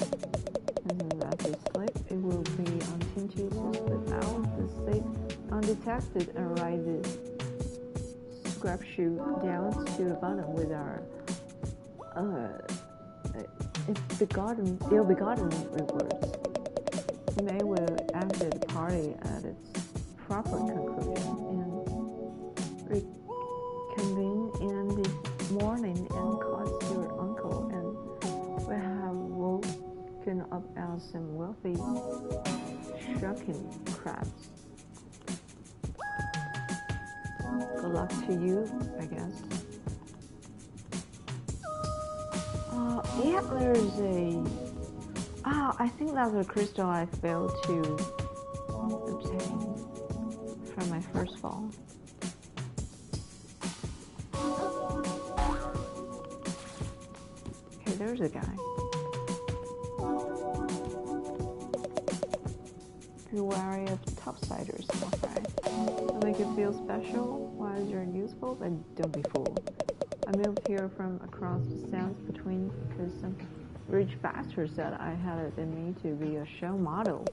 And as he slipped, it will be on Tintu to slip out the safe undetected and ride the scrap shoe down to the bottom with our ill-begotten rewards. May will exit the party at its proper conclusion and reconvene in the morning and cause your uncle and we have woken up as some wealthy shucking crabs. Good luck to you, I guess. Yeah, there's a... I think that's a crystal I failed to obtain from my first fall. Okay, there's a guy. Be wary of topsiders, right? To make you feel special while you're useful, but don't be fooled. I moved here from across the sands between because some rich bastard said I had it in me to be a show model.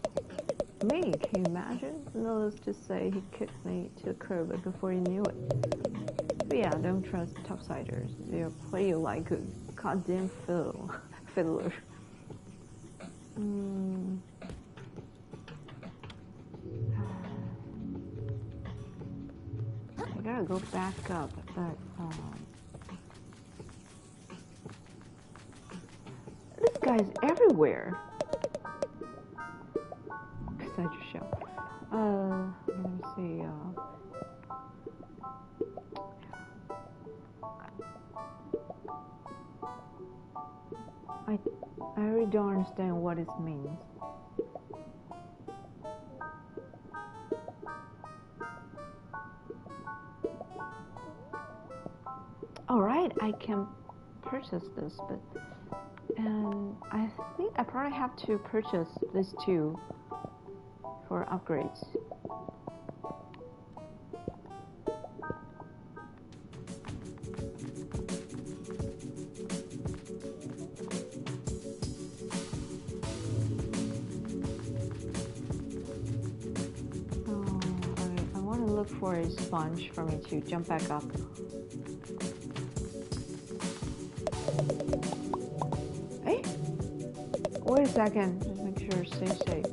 Me, can you imagine? Needless to say, he kicked me to the curb before he knew it. But yeah, don't trust topsiders. They'll play you like a goddamn fiddler. I gotta go back up, but this guy's everywhere. Besides your show. Let me see. I really don't understand what it means. Alright, I can purchase this, but I think I probably have to purchase these two for upgrades. I want to look for a sponge for me to jump back up. Hey, wait a second. Just make sure stay safe.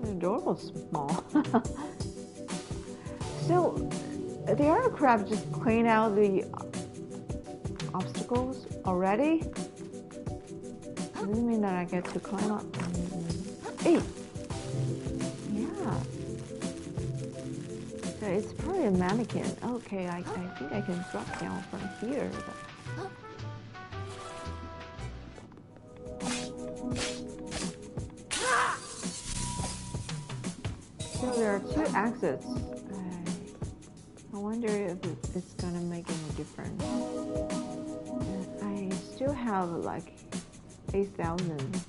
The door was small. So the aircraft just clean out the obstacles already? Does it mean that I get to climb up? Hey! Yeah. So it's probably a mannequin. Okay, I think I can drop down from here. So there are two exits. I wonder if it's gonna make any difference. I still have like 8,000.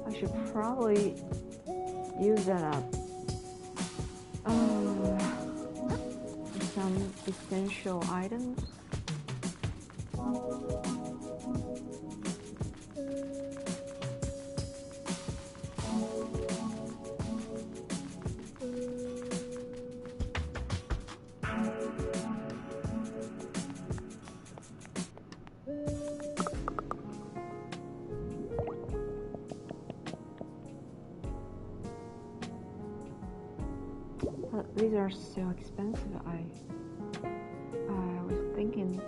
I should probably use that up. Some essential items. These are so expensive. I was thinking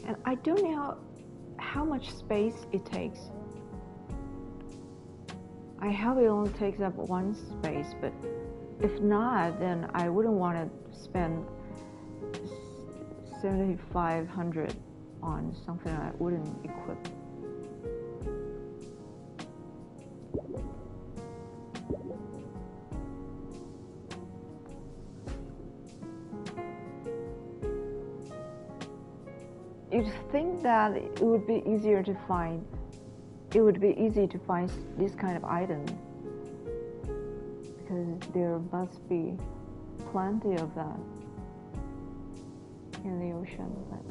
and I don't know how much space it takes. I hope it only takes up one space, but if not, then I wouldn't want to spend 7,500 on something I wouldn't equip. you'd think that it would be easier to find. It would be easy to find this kind of item because there must be plenty of that in the ocean. But,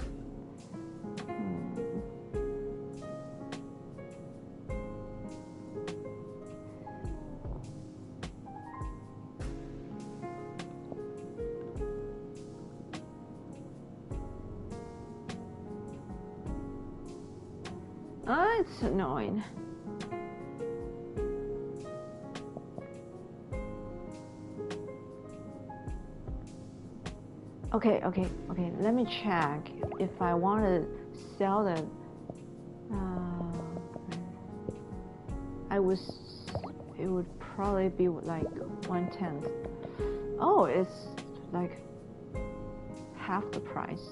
it's annoying. Okay. Let me check if I want to sell them. It would probably be like 1/10. Oh, it's like half the price,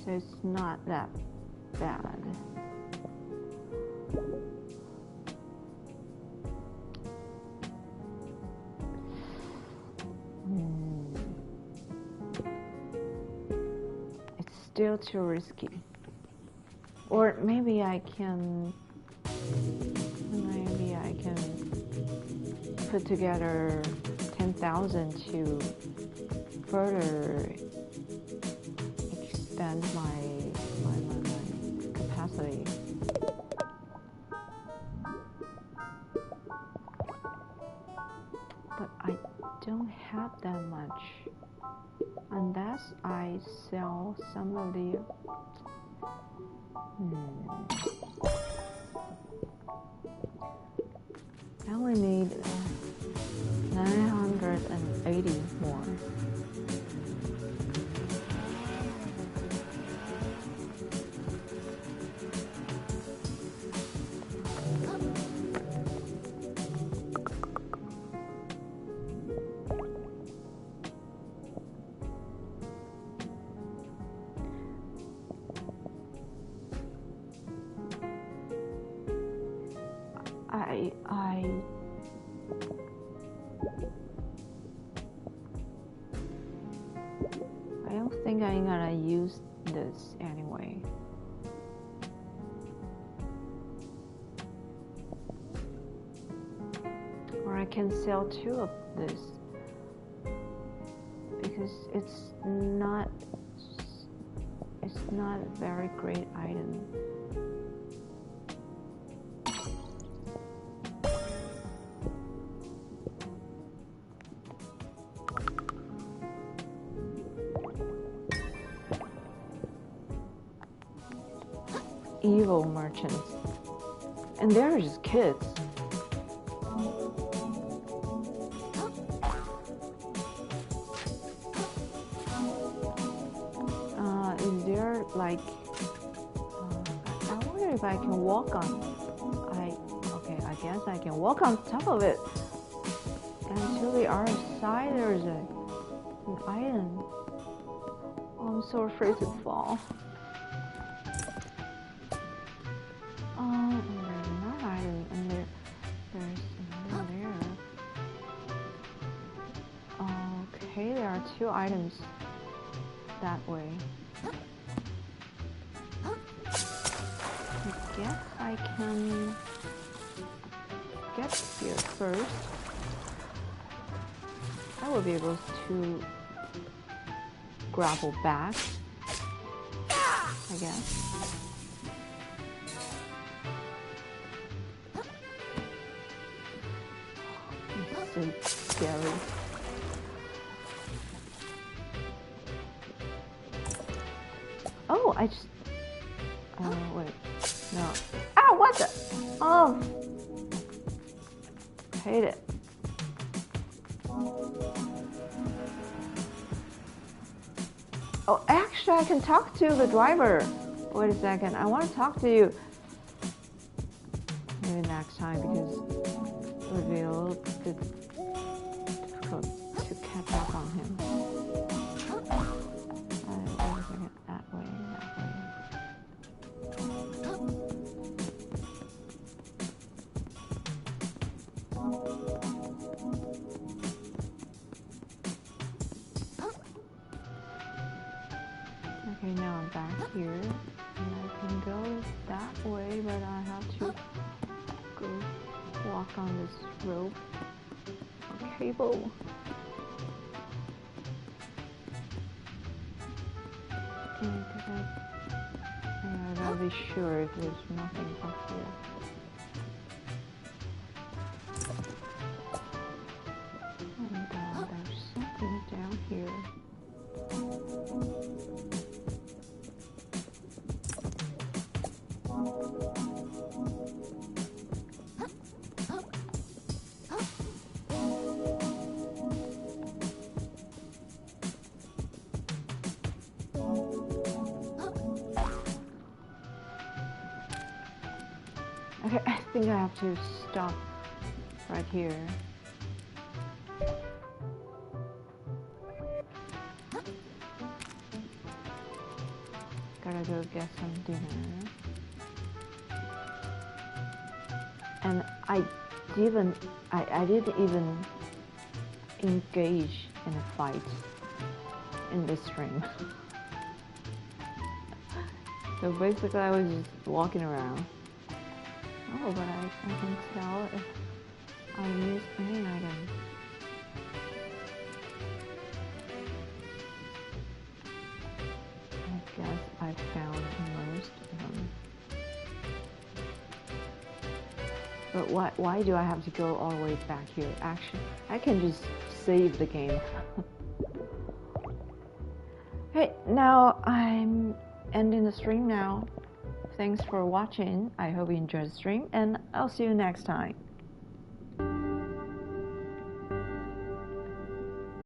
so it's not that bad. It's still too risky. Or maybe I can put together 10,000 to further expand my capacity. But I don't have that much unless I sell some of the I only need 980 more. I don't think I'm gonna use this anyway. Or I can sell 2 of this because it's not a very great item. Evil merchants, and they're just kids. Is there like? I wonder if I can walk on. I guess I can walk on top of it. And to the other side, there's an item. Oh, I'm so afraid to fall. Okay, there are 2 items that way. I guess I can get here first. I will be able to grapple back, I guess. It's so scary. Oh, I just... Oh, wait. No. Ow, what the? Oh. I hate it. Oh, actually, I can talk to the driver. Wait a second. I want to talk to you. Maybe next time, because it would be a little bit difficult to catch up on him. Okay, now I'm back here. And I can go that way, but I have to go walk on this rope or cable. Because I gotta be sure if there's nothing up here. And there's something down here. Okay, I think I have to stop right here. Gotta go get some dinner. And I didn't even engage in a fight in this stream. So basically I was just walking around. Oh, but I can tell if I use any item. I guess I found most of them. But why do I have to go all the way back here? Actually, I can just save the game. Hey, now I'm ending the stream now. Thanks for watching. I hope you enjoyed the stream, and I'll see you next time.